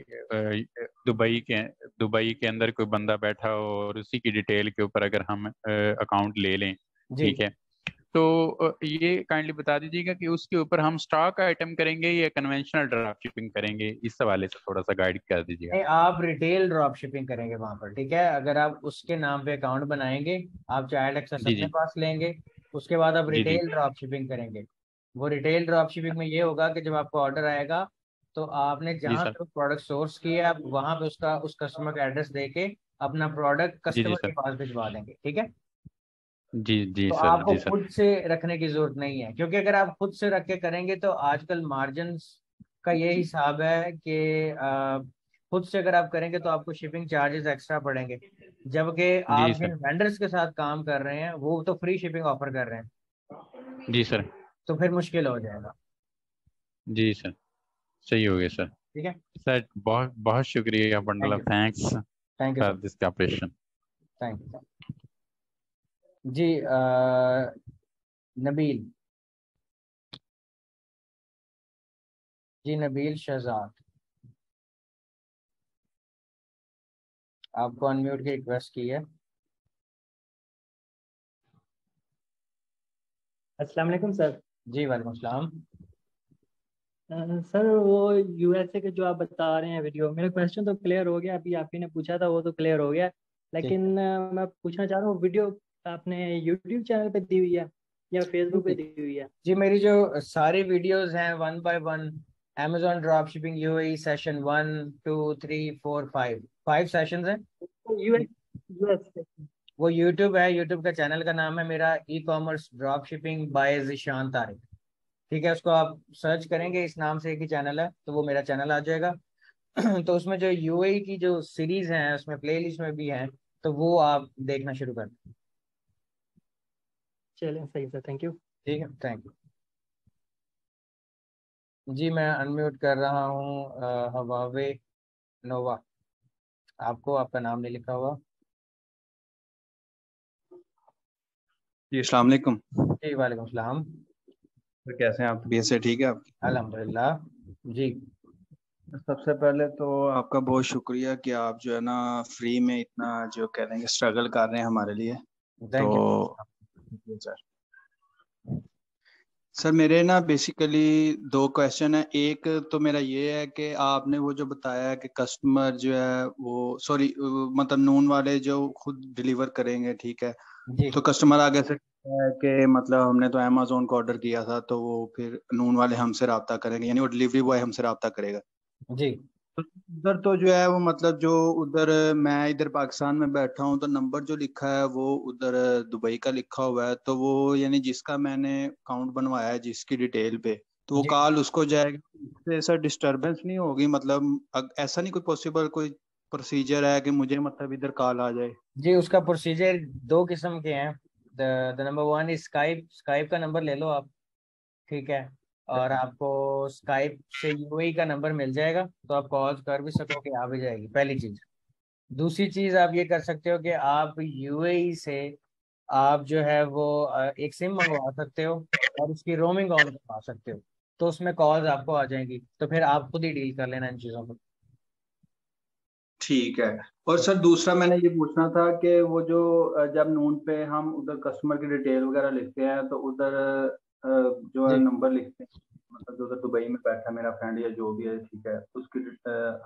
दुबई के अंदर कोई बंदा बैठा हो और उसी की डिटेल के ऊपर अगर हम अकाउंट ले लें, जी, ठीक है, तो ये काइंडली बता दीजिएगा कि उसके ऊपर हम स्टॉक आइटम करेंगे या कन्वेंशनल ड्रॉप शिपिंग करेंगे, इस हवाले से थोड़ा सा गाइड कर दीजिएगा। नहीं, आप रिटेल ड्रॉप शिपिंग करेंगे वहां पर, ठीक है। अगर आप उसके नाम पे अकाउंट बनाएंगे, आप चाइल्ड एक्सेस जी अपने जी पास लेंगे, उसके बाद आप जी जी रिटेल ड्रॉप शिपिंग करेंगे। वो रिटेल ड्रॉप शिपिंग में ये होगा कि जब आपको ऑर्डर आएगा तो आपने जी जहाँ सर, से प्रोडक्ट सोर्स किया आप वहां पे उसका उस कस्टमर का एड्रेस दे के अपना प्रोडक्ट जी जी कस्टमर के सर, पास भिजवा देंगे, ठीक है। जी जी तो सर, आपको जी सर, खुद से रखने की जरूरत नहीं है, क्योंकि अगर आप खुद से रख के करेंगे तो आजकल मार्जिन का ये हिसाब है कि खुद से अगर आप करेंगे तो आपको शिपिंग चार्जेस एक्स्ट्रा पड़ेंगे, जबकि जी आप सर, जिन वेंडर्स के साथ काम कर रहे हैं वो तो फ्री शिपिंग ऑफर कर रहे हैं, जी सर, तो फिर मुश्किल हो जाएगा, जी सर, सही हो गया सर। ठीक है। सर बहुत बहुत शुक्रिया, bundle thank of you, thanks thank you for sir, this cooperation. Thank you. जी, नबील, जी नबील शहजाद, आपको अनम्यूट की रिक्वेस्ट की है। अस्सलाम वालेकुम सर। जी वालेकुम सलाम। सर वो यूएसए के जो आप बता रहे हैं वीडियो, मेरा क्वेश्चन तो क्लियर हो गया, अभी आप ही ने पूछा था वो तो क्लियर हो गया, ठीक है, लेकिन मैं पूछना चाह रहा हूँ वीडियो आपने यूट्यूब चैनल पे दी हुई है या जी फेसबुक पे जी दी हुई है? जी, मेरी जो सारी वीडियोस हैं one by one, amazon drop shipping UAE session 1 2 3 4 5, 5 sessions हैं। तो यूएस वो यूट्यूब है, यूट्यूब का चैनल का नाम है मेरा e commerce drop shipping by Zeeshan Tariq, ठीक है। उसको आप सर्च करेंगे, इस नाम से एक ही चैनल है, तो वो मेरा चैनल आ जाएगा। तो उसमें जो यूएई की जो सीरीज हैं उसमें प्लेलिस्ट में भी हैं, तो वो आप देखना शुरू कर दें। चलें, सही सर, थैंक यू। ठीक है, थैंक यू। जी मैं अनम्यूट कर रहा हूँ हवावे नोवा, आपको, आपका नाम नहीं लिखा हुआ। जी अस्सलाम वालेकुम। जी वालेकुम सलाम। तो कैसे हैं आप? तबीयत से ठीक है आपकी? अल्हम्दुलिल्लाह। जी, सबसे पहले तो आपका बहुत शुक्रिया कि आप जो है ना फ्री में इतना जो कह देंगे स्ट्रगल कर रहे हैं हमारे लिए। Thank you. तो सर सर मेरे ना बेसिकली दो क्वेश्चन है। एक तो मेरा ये है कि आपने वो जो बताया है कि कस्टमर जो है वो सॉरी मतलब नून वाले जो खुद डिलीवर करेंगे, ठीक है, जी तो कस्टमर आगे से कहता है कि मतलब हमने तो अमेजोन को ऑर्डर किया था, तो वो फिर नून वाले हमसे रब्ता करेंगे, यानी वो डिलीवरी बॉय हमसे रब्ता करेगा। जी तो उधर तो जो है वो मतलब जो उधर मैं इधर पाकिस्तान में बैठा हूँ तो नंबर जो लिखा है वो उधर दुबई का लिखा हुआ है, तो वो यानी जिसका मैंने अकाउंट बनवाया है जिसकी डिटेल पे, तो वो जी कॉल उसको जाएगा। इससे ऐसा डिस्टरबेंस नहीं होगी? मतलब ऐसा नहीं कोई पॉसिबल कोई प्रोसीजर है कि मुझे मतलब इधर कॉल आ जाए? जी, उसका प्रोसीजर दो किस्म के हैं। The number one is Skype, Skype का नंबर ले लो आप, ठीक है, और आपको स्काइप से यूएई का नंबर मिल जाएगा, तो आप कॉल कर भी सकोगे, आ भी जाएगी, पहली चीज। दूसरी चीज आप ये कर सकते हो कि आप यूएई से आप जो है वो एक सिम मंगवा सकते हो और उसकी रोमिंग ऑन करवा सकते हो, तो उसमें कॉल्स आपको आ जाएंगी, तो फिर आप खुद ही डील कर लेना इन चीज़ों को। ठीक है। और सर दूसरा मैंने ये पूछना था कि वो जो जब नून पे हम उधर कस्टमर की डिटेल वगैरह लिखते हैं तो उधर जो है जी नंबर लिखते हैं, मतलब जो उधर दुबई में बैठा मेरा फ्रेंड या जो भी है, ठीक है, उसकी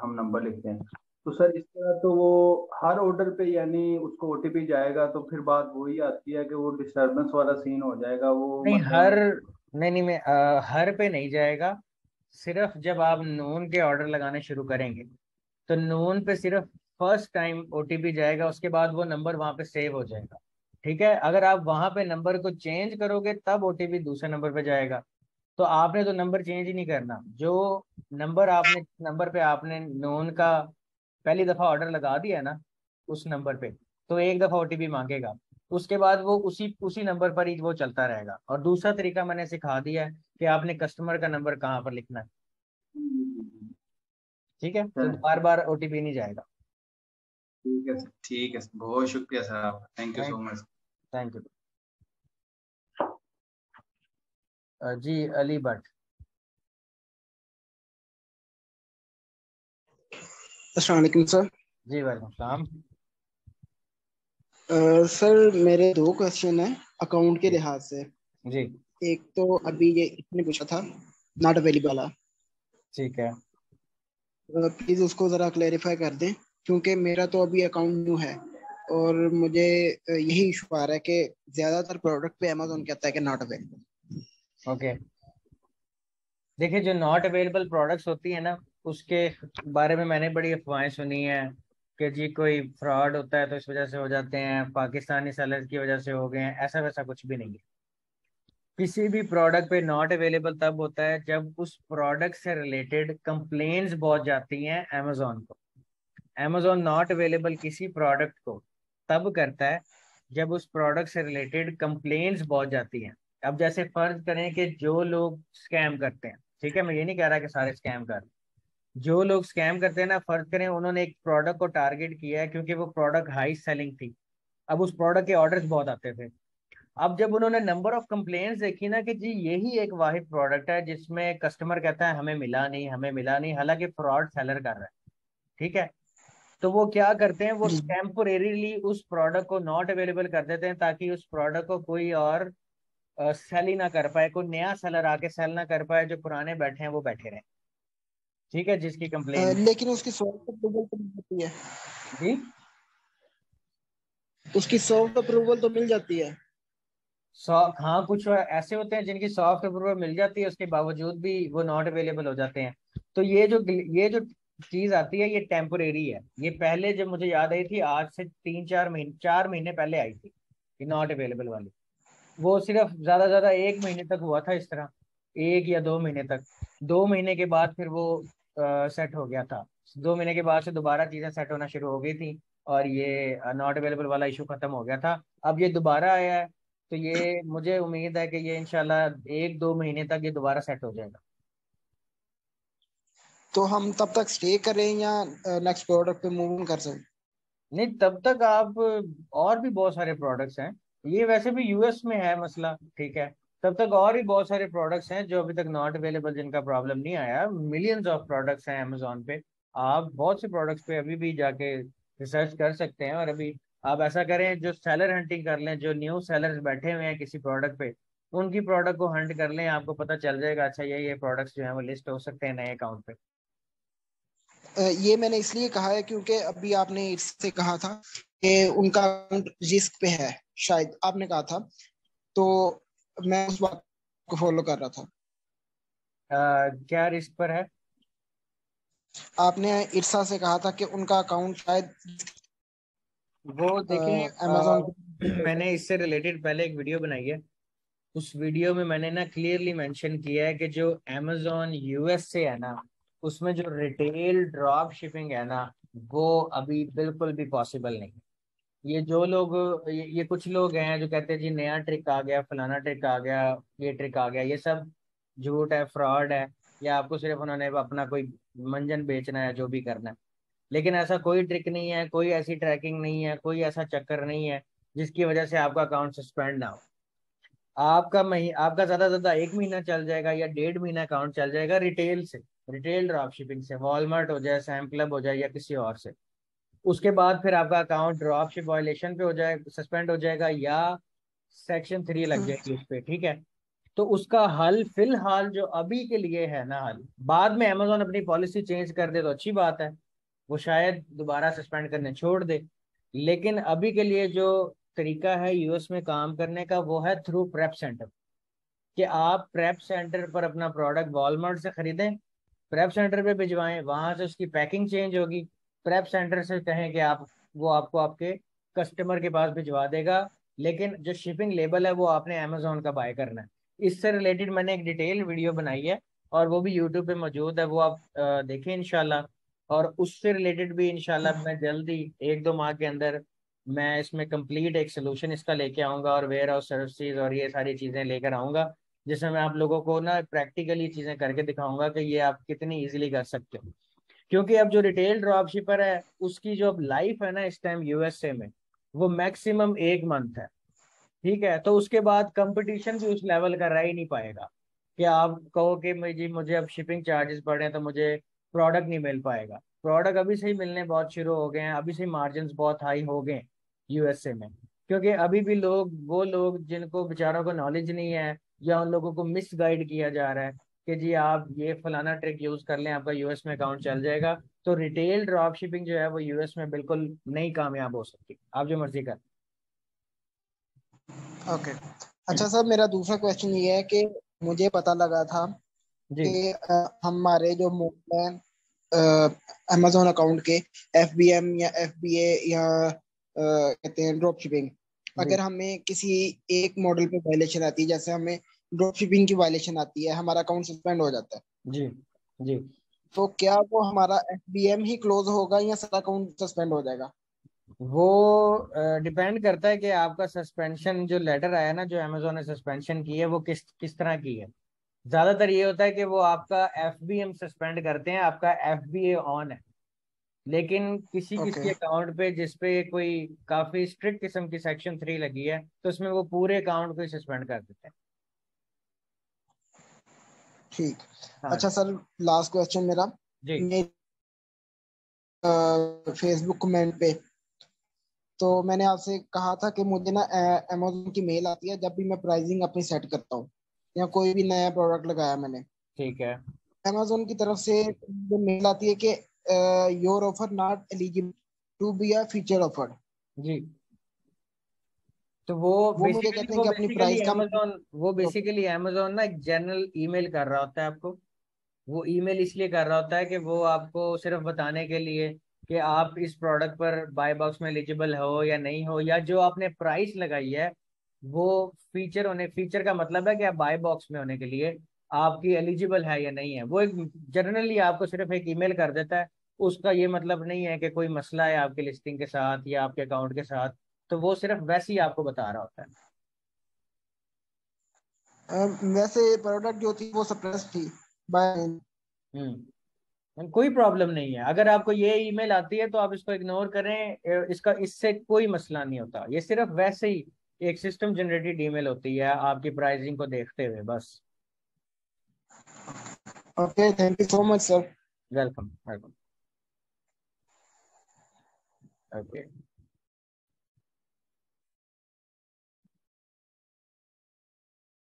हम नंबर लिखते हैं। तो सर इस तरह तो वो हर ऑर्डर पे यानी उसको ओटीपी जाएगा, तो फिर बात वही आती है कि वो डिस्टरबेंस वाला सीन हो जाएगा वो नहीं, हर, मतलब। नहीं नहीं, मैं हर पे नहीं जाएगा, सिर्फ जब आप नून के ऑर्डर लगाने शुरू करेंगे तो नून पे सिर्फ फर्स्ट टाइम ओटीपी जाएगा, उसके बाद वो नंबर वहां पे सेव हो जाएगा, ठीक है। अगर आप वहां पे नंबर को चेंज करोगे तब ओटीपी दूसरे नंबर पे जाएगा, तो आपने तो नंबर चेंज ही नहीं करना। जो नंबर पे आपने नोन का पहली दफा ऑर्डर लगा दिया है ना उस नंबर पे, तो एक दफा ओटीपी मांगेगा। उसके बाद वो उसी उसी नंबर पर ही वो चलता रहेगा। और दूसरा तरीका मैंने सिखा दिया है कि आपने कस्टमर का नंबर कहाँ पर लिखना है। ठीक है, तो बार बार ओटीपी नहीं जाएगा। ठीक है सर, ठीक है सर, बहुत शुक्रिया सर आपका, thank you so much. Thank you. जी अली भट्ट। अस्सलाम वालेकुम सर। जी वालेकुम सलाम। सर मेरे दो क्वेश्चन है अकाउंट के लिहाज से। जी एक तो अभी ये इसने पूछा था नॉट अवेलेबल वाला, ठीक है। प्लीज उसको जरा क्लेरिफाई कर दें, क्योंकि मेरा तो अभी अकाउंट न्यू है और मुझे यही इशू आ रहा है कि ज्यादातर प्रोडक्ट पे अमेजोन कहता है कि नॉट अवेलेबल। ओके, देखिए जो नॉट अवेलेबल प्रोडक्ट्स होती है ना, उसके बारे में मैंने बड़ी अफवाहें सुनी है कि जी कोई फ्रॉड होता है तो इस वजह से हो जाते हैं, पाकिस्तानी सेलर की वजह से हो गए हैं। ऐसा वैसा कुछ भी नहीं है। किसी भी प्रोडक्ट पे नॉट अवेलेबल तब होता है जब उस प्रोडक्ट से रिलेटेड कंप्लेन्स बहुत जाती हैं अमेजोन को। अमेजोन नॉट अवेलेबल किसी प्रोडक्ट को तब करता है जब उस प्रोडक्ट से रिलेटेड कंप्लेन्स बहुत जाती हैं। अब जैसे फर्ज करें कि जो लोग स्कैम करते हैं, ठीक है, मैं ये नहीं कह रहा कि सारे स्कैम कर रहे हैं, जो लोग स्कैम करते हैं ना, फर्ज करें उन्होंने एक प्रोडक्ट को टारगेट किया है क्योंकि वो प्रोडक्ट हाई सेलिंग थी। अब उस प्रोडक्ट के ऑर्डर्स बहुत आते थे। अब जब उन्होंने नंबर ऑफ कंप्लेंट्स देखी ना कि जी यही एक वाहिद प्रोडक्ट है जिसमें कस्टमर कहता है हमें मिला नहीं, हमें मिला नहीं, हालांकि फ्रॉड सेलर कर रहा है, ठीक है, तो वो क्या करते हैं, वो जी। टेम्पोरेरीली उस प्रोडक्ट को नॉट अवेलेबल कर देते हैं ताकि उस प्रोडक्ट को कोई और सेल ही ना कर पाए, कोई नया सेलर आके सेल ना कर पाए, जो पुराने बैठे हैं वो बैठे रहे। ठीक है, जिसकी कंप्लेन। लेकिन उसकी सॉफ्ट अप्रूवल तो मिल जाती है। जी उसकी सॉफ्ट अप्रूवल तो मिल जाती है। हाँ, कुछ ऐसे होते हैं जिनकी सॉफ्ट अप्रूवल मिल जाती है, उसके बावजूद भी वो नॉट अवेलेबल हो जाते हैं। तो ये जो चीज आती है ये टेम्पोरेरी है। ये पहले जब मुझे याद आई थी, आज से 3-4 महीने 4 महीने पहले आई थी ये नॉट अवेलेबल वाली। वो सिर्फ ज्यादा 1 महीने तक हुआ था इस तरह, 1 या 2 महीने तक। 2 महीने के बाद फिर वो सेट हो गया था। 2 महीने के बाद से दोबारा चीजें सेट होना शुरू हो गई थी और ये नॉट अवेलेबल वाला इशू खत्म हो गया था। अब ये दोबारा आया है, तो ये मुझे उम्मीद है कि ये इंशाल्लाह 1-2 महीने तक ये दोबारा सेट हो जाएगा। तो हम तब तक स्टे करें या नेक्स्ट प्रोडक्ट पे मूव कर सकते? नहीं, तब तक आप और भी बहुत सारे प्रोडक्ट्स हैं। ये वैसे भी यूएस में है मसला, ठीक है। तब तक और भी बहुत सारे प्रोडक्ट्स हैं जो अभी तक नॉट अवेलेबल, जिनका प्रॉब्लम नहीं आया। मिलियंस ऑफ प्रोडक्ट्स हैं अमेजोन पे। आप बहुत से प्रोडक्ट्स पे अभी भी जाके रिसर्च कर सकते हैं। और अभी आप ऐसा करें, जो सेलर हंटिंग कर लें, जो न्यू सेलर्स बैठे हुए हैं किसी प्रोडक्ट पे, उनकी प्रोडक्ट को हंट कर लें, आपको पता चल जाएगा अच्छा ये प्रोडक्ट्स जो है वो लिस्ट हो सकते हैं नए अकाउंट पे। ये मैंने इसलिए कहा है क्योंकि अभी आपने इससे कहा था कि उनका अकाउंट रिस्क पे है, शायद आपने कहा था, तो मैं उस बात को फॉलो कर रहा था। क्या रिस्क पर है? आपने इरसा से कहा था कि उनका अकाउंट शायद वो देखें, अमेजोन मैंने इससे रिलेटेड पहले एक वीडियो बनाई है। उस वीडियो में मैंने ना क्लियरली मेंशन किया है कि जो अमेजोन यूएस से है ना, उसमें जो रिटेल ड्रॉप शिपिंग है ना, वो अभी बिल्कुल भी पॉसिबल नहीं है। ये जो लोग ये कुछ लोग हैं जो कहते हैं जी नया ट्रिक आ गया, फलाना ट्रिक आ गया, ये ट्रिक आ गया, ये सब झूठ है, फ्रॉड है। या आपको सिर्फ उन्होंने अपना कोई मंजन बेचना है, जो भी करना है। लेकिन ऐसा कोई ट्रिक नहीं है, कोई ऐसी ट्रैकिंग नहीं है, कोई ऐसा चक्कर नहीं है जिसकी वजह से आपका अकाउंट सस्पेंड ना हो। आपका ज्यादा 1 महीना चल जाएगा या 1.5 महीना अकाउंट चल जाएगा रिटेल से, रिटेल ड्रॉप शिपिंग से, वॉलमार्ट हो जाए, सैम क्लब हो जाए या किसी और से। उसके बाद फिर आपका अकाउंट ड्रॉप शिप वायलेशन पे हो जाए, सस्पेंड हो जाएगा, या Section 3 लग जाएगी उस पे, ठीक है। तो उसका हल फिलहाल जो अभी के लिए है ना, हल बाद में अमेजोन अपनी पॉलिसी चेंज कर दे तो अच्छी बात है, वो शायद दोबारा सस्पेंड करने छोड़ दे। लेकिन अभी के लिए जो तरीका है यूएस में काम करने का, वो है थ्रू प्रेप सेंटर। कि आप प्रेप सेंटर पर अपना प्रोडक्ट वॉलमार्ट से खरीदें, प्रेप सेंटर पे भिजवाएं, वहां से उसकी पैकिंग चेंज होगी, प्रेप सेंटर से कहें कि आप, वो आपको आपके कस्टमर के पास भिजवा देगा। लेकिन जो शिपिंग लेबल है वो आपने अमेजोन का बाय करना है। इससे रिलेटेड मैंने एक डिटेल वीडियो बनाई है और वो भी यूट्यूब पे मौजूद है, वो आप देखें इंशाल्लाह। और उससे रिलेटेड भी इंशाल्लाह मैं जल्दी 1-2 माह के अंदर मैं इसमें कंप्लीट एक सोल्यूशन इसका लेके आऊँगा और वेयर हाउस सर्विसेज और ये सारी चीज़ें लेकर आऊँगा, जिसमें मैं आप लोगों को ना प्रैक्टिकली चीज़ें करके दिखाऊंगा कि ये आप कितनी इजीली कर सकते हो। क्योंकि अब जो रिटेल ड्रॉप शिपर है उसकी जो अब लाइफ है ना इस टाइम यूएसए में, वो मैक्सिमम 1 मंथ है। ठीक है, तो उसके बाद कंपटीशन भी उस लेवल का रह ही नहीं पाएगा कि आप कहो कि मुझे अब शिपिंग चार्जेस बढ़े तो मुझे प्रोडक्ट नहीं मिल पाएगा। प्रोडक्ट अभी से ही मिलने बहुत शुरू हो गए हैं, अभी से मार्जिन बहुत हाई हो गए यूएसए में। क्योंकि अभी भी वो लोग जिनको बेचारों को नॉलेज नहीं है या उन लोगों को मिस गाइड किया जा रहा है कि जी आप ये फलाना ट्रिक यूज कर लें आपका यूएस में अकाउंट चल जाएगा, तो रिटेल ड्रॉप शिपिंग जो है वो यूएस में बिल्कुल नहीं कामयाब हो सकती, आप जो मर्जी कर। ओके अच्छा सर, मेरा दूसरा क्वेश्चन ये है कि मुझे पता लगा था जी कि हमारे जो अमेजोन अकाउंट के FBM या FBA या कहते हैं ड्रॉप शिपिंग, अगर हमें किसी एक मॉडल पे वायलेशन आती है, जैसे हमें ड्रॉप शिपिंग की वायलेशन आती है, हमारा अकाउंट सस्पेंड हो जाता है, जी जी, तो क्या वो हमारा FBM ही क्लोज होगा या सारा अकाउंट सस्पेंड हो जाएगा? वो डिपेंड करता है कि आपका सस्पेंशन जो लेटर आया ना, जो अमेजोन ने सस्पेंशन की है वो किस किस तरह की है। ज्यादातर ये होता है कि वो आपका FBM सस्पेंड करते हैं, आपका FBA ऑन है। लेकिन किसी किसी ओके अकाउंट पे जिसपे कोई काफी स्ट्रिक्ट किस्म की सेक्शन 3 लगी है तो उसमें वो पूरे अकाउंट को सस्पेंड कर देते हैं। ठीक। हाँ अच्छा सर, लास्ट क्वेश्चन मेरा, जी फेसबुक कमेंट पे तो मैंने आपसे कहा था कि मुझे ना अमेजोन की मेल आती है जब भी मैं प्राइसिंग अपनी सेट करता हूँ या कोई भी नया प्रोडक्ट लगाया मैंने, ठीक है। अमेजोन की तरफ से जो मेल आती है कि your offer not eligible to be a feature offer. जी, तो वो वो मुझे कहते हैं कि अपनी बेसिकली प्राइस कम। अमेजोन ना एक जनरल ईमेल कर रहा होता है आपको। वो ईमेल इसलिए कर रहा होता है कि वो आपको सिर्फ बताने के लिए कि आप इस प्रोडक्ट पर बाय बॉक्स में एलिजिबल हो या नहीं हो, या जो आपने प्राइस लगाई है वो फीचर का मतलब है कि आप बाय बॉक्स में होने के लिए आपकी एलिजिबल है या नहीं है। वो एक जनरली आपको सिर्फ एक ईमेल कर देता है। उसका ये मतलब नहीं है कि कोई मसला है आपकी लिस्टिंग के साथ या आपके अकाउंट के साथ, तो वो सिर्फ वैसे ही आपको बता रहा होता है। वैसे प्रोडक्ट जो थी वो सप्रेस थी बाय। कोई प्रॉब्लम नहीं है, अगर आपको ये ईमेल आती है तो आप इसको इग्नोर करें, इससे कोई मसला नहीं होता। ये सिर्फ वैसे ही एक सिस्टम जनरेटेड ईमेल होती है आपकी प्राइसिंग को देखते हुए बस। Okay, thank you so much sir. Welcome welcome. Okay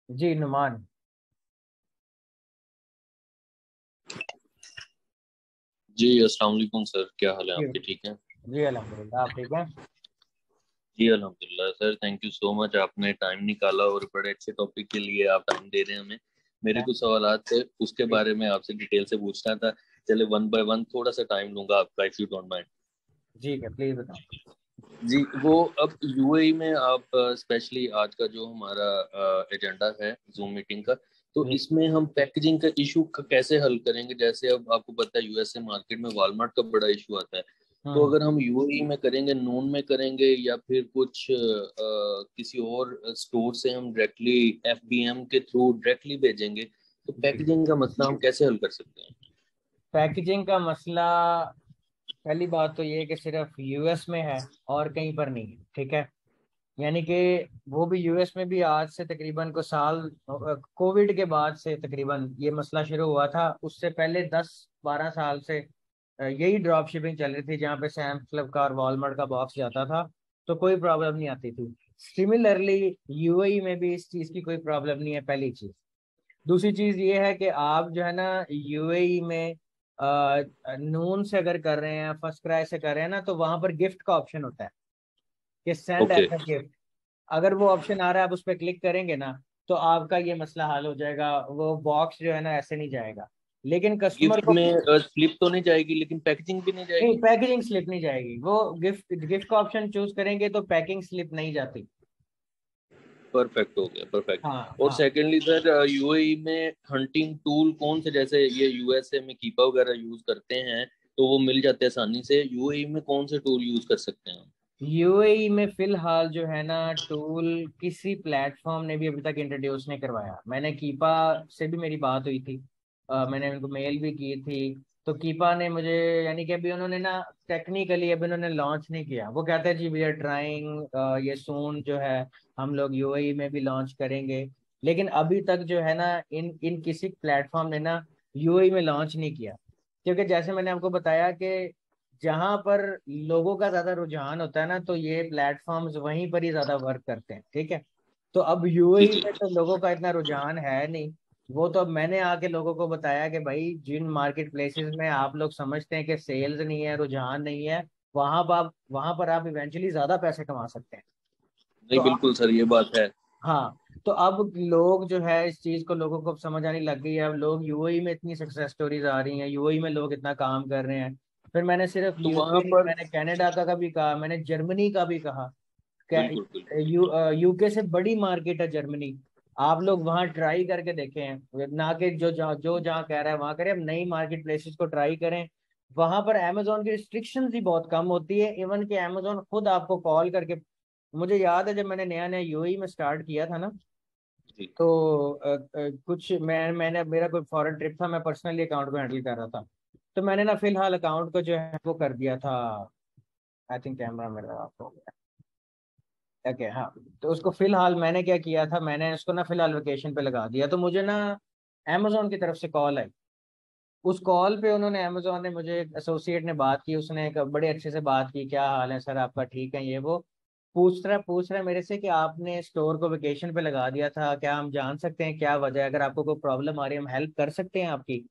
जी, नुमान। जी अस्सलाम वालेकुम सर, क्या हाल है जी आपके? ठीक है जी अल्हम्दुलिल्लाह, आप ठीक हैं? जी अल्हम्दुलिल्लाह sir, thank you so much, आपने टाइम निकाला और बड़े अच्छे टॉपिक के लिए आप टाइम दे रहे हैं हमें। मेरे कुछ सवालात थे, उसके बारे में आपसे डिटेल से पूछना था। चले वन बाय वन, थोड़ा सा टाइम लूंगा आपका, इफ यू डोंट माइंड। जी प्लीज बताओ। जी, वो अब यूएई में आप स्पेशली आज का जो हमारा एजेंडा है जूम मीटिंग का, तो इसमें हम पैकेजिंग का इशू कैसे हल करेंगे? जैसे अब आपको पता है यूएसए मार्केट में वॉलमार्ट का बड़ा इशू आता है, तो अगर हम यूएई में करेंगे, नून में करेंगे, या फिर कुछ किसी और स्टोर से हम डायरेक्टली एफबीएम के थ्रू डायरेक्टली भेजेंगे, तो पैकेजिंग का मसला हम कैसे हल कर सकते हैं? पैकेजिंग का मसला, पहली बात तो ये है कि सिर्फ यूएस में है और कहीं पर नहीं है। ठीक है, यानी कि वो भी यूएस में भी आज से तकरीबन को साल, कोविड के बाद से तकरीबन ये मसला शुरू हुआ था। उससे पहले 10-12 साल से यही ड्रॉप शिपिंग चल रही थी, जहाँ पे सैम क्लब का और वॉलमार्ट का बॉक्स जाता था तो कोई प्रॉब्लम नहीं आती थी। सिमिलरली यूएई में भी इस चीज़ की कोई प्रॉब्लम नहीं है, पहली चीज़। दूसरी चीज़ ये है कि आप जो है ना यूएई में नून से अगर कर रहे हैं, फर्स्ट क्राई से कर रहे हैं ना, तो वहां पर गिफ्ट का ऑप्शन होता है कि send okay, as a gift. अगर वो ऑप्शन आ रहा है आप उस पर क्लिक करेंगे ना, तो आपका ये मसला हल हो जाएगा, वो बॉक्स जो है ना ऐसे नहीं जाएगा। लेकिन कस्टमर गिफ्ट को में स्लिप तो नहीं जाएगी, लेकिन पैकेजिंग भी नहीं नहीं, जाएगी? पैकेजिंग स्लिप नहीं जाएगी। वो गिफ्ट गिफ्ट का ऑप्शन चूज करेंगे तो पैकिंग स्लिप नहीं जाती। परफेक्ट हो गया, परफेक्ट। हाँ और हाँ सेकेंडली सर, यूएई में हंटिंग टूल कौन से, जैसे ये यूएसए में कीपा वगैरह यूज करते हैं तो वो मिल जाते हैं आसानी से, यूएई में कौन से टूल यूज कर सकते हैं हम? यूएई में फिलहाल जो है ना टूल किसी प्लेटफॉर्म ने भी अभी तक इंट्रोड्यूस नहीं करवाया। मैंने कीपा से भी मेरी बात हुई थी, मैंने उनको मेल भी की थी। तो कीपा ने मुझे, यानी कि अभी उन्होंने ना टेक्निकली अभी उन्होंने लॉन्च नहीं किया। वो कहते हैं जी वी आर ट्राइंग, ये सून जो है हम लोग यूएई में भी लॉन्च करेंगे। लेकिन अभी तक जो है ना इन इन किसी प्लेटफॉर्म ने ना यूएई में लॉन्च नहीं किया। क्योंकि जैसे मैंने आपको बताया कि जहां पर लोगों का ज्यादा रुझान होता है ना, तो ये प्लेटफॉर्म्स वहीं पर ही ज्यादा वर्क करते हैं। ठीक है, तो अब जी यूएई जी। में तो लोगों का इतना रुझान है नहीं। वो तो अब मैंने आके लोगों को बताया कि भाई जिन मार्केट प्लेसेस में आप लोग समझते हैं कि सेल्स नहीं है, रुझान नहीं है, वहां पर आप इवेंचुअली ज्यादा पैसे कमा सकते हैं। तो नहीं बिल्कुल सर, ये बात है। हाँ, तो अब लोग जो है इस चीज को, लोगों को अब समझ आने लग गई है। अब लोग यूएई में इतनी सक्सेस स्टोरीज आ रही हैं, यूएई में लोग इतना काम कर रहे हैं। फिर मैंने सिर्फ तो वहां यूके नहीं, पर मैंने कनाडा का भी कहा, मैंने जर्मनी का भी कहा। बिल्कुल बिल्कुल। यूके से बड़ी मार्केट है जर्मनी। आप लोग वहाँ ट्राई करके देखें, ना कि जो जहाँ कह रहा है वहाँ करें। अब नई मार्केट प्लेसेस को ट्राई करें। वहां पर अमेजोन की रिस्ट्रिक्शंस ही बहुत कम होती है। इवन कि अमेजोन खुद आपको कॉल करके, मुझे याद है जब मैंने नया नया यूएई में स्टार्ट किया था ना, जी तो कुछ मैंने मेरा कोई फॉरेन ट्रिप था, मैं पर्सनली अकाउंट को हैंडल कर रहा था। तो मैंने ना फिलहाल अकाउंट को जो है वो कर दिया था। आई थिंक कैमरा मेरा ऑफ हो गया। ओके हाँ, तो उसको फिलहाल मैंने क्या किया था, मैंने उसको ना फिलहाल वेकेशन पे लगा दिया। तो मुझे ना अमेजोन की तरफ से कॉल आई। उस कॉल पे उन्होंने, अमेजोन ने, मुझे एक एसोसिएट ने बात की, उसने एक बड़े अच्छे से बात की, क्या हाल है सर आपका, ठीक है, ये वो पूछ रहा है मेरे से कि आपने स्टोर को वेकेशन पे लगा दिया था, क्या हम जान सकते हैं क्या वजह है, अगर आपको कोई प्रॉब्लम आ रही है हम हेल्प कर सकते हैं आपकी।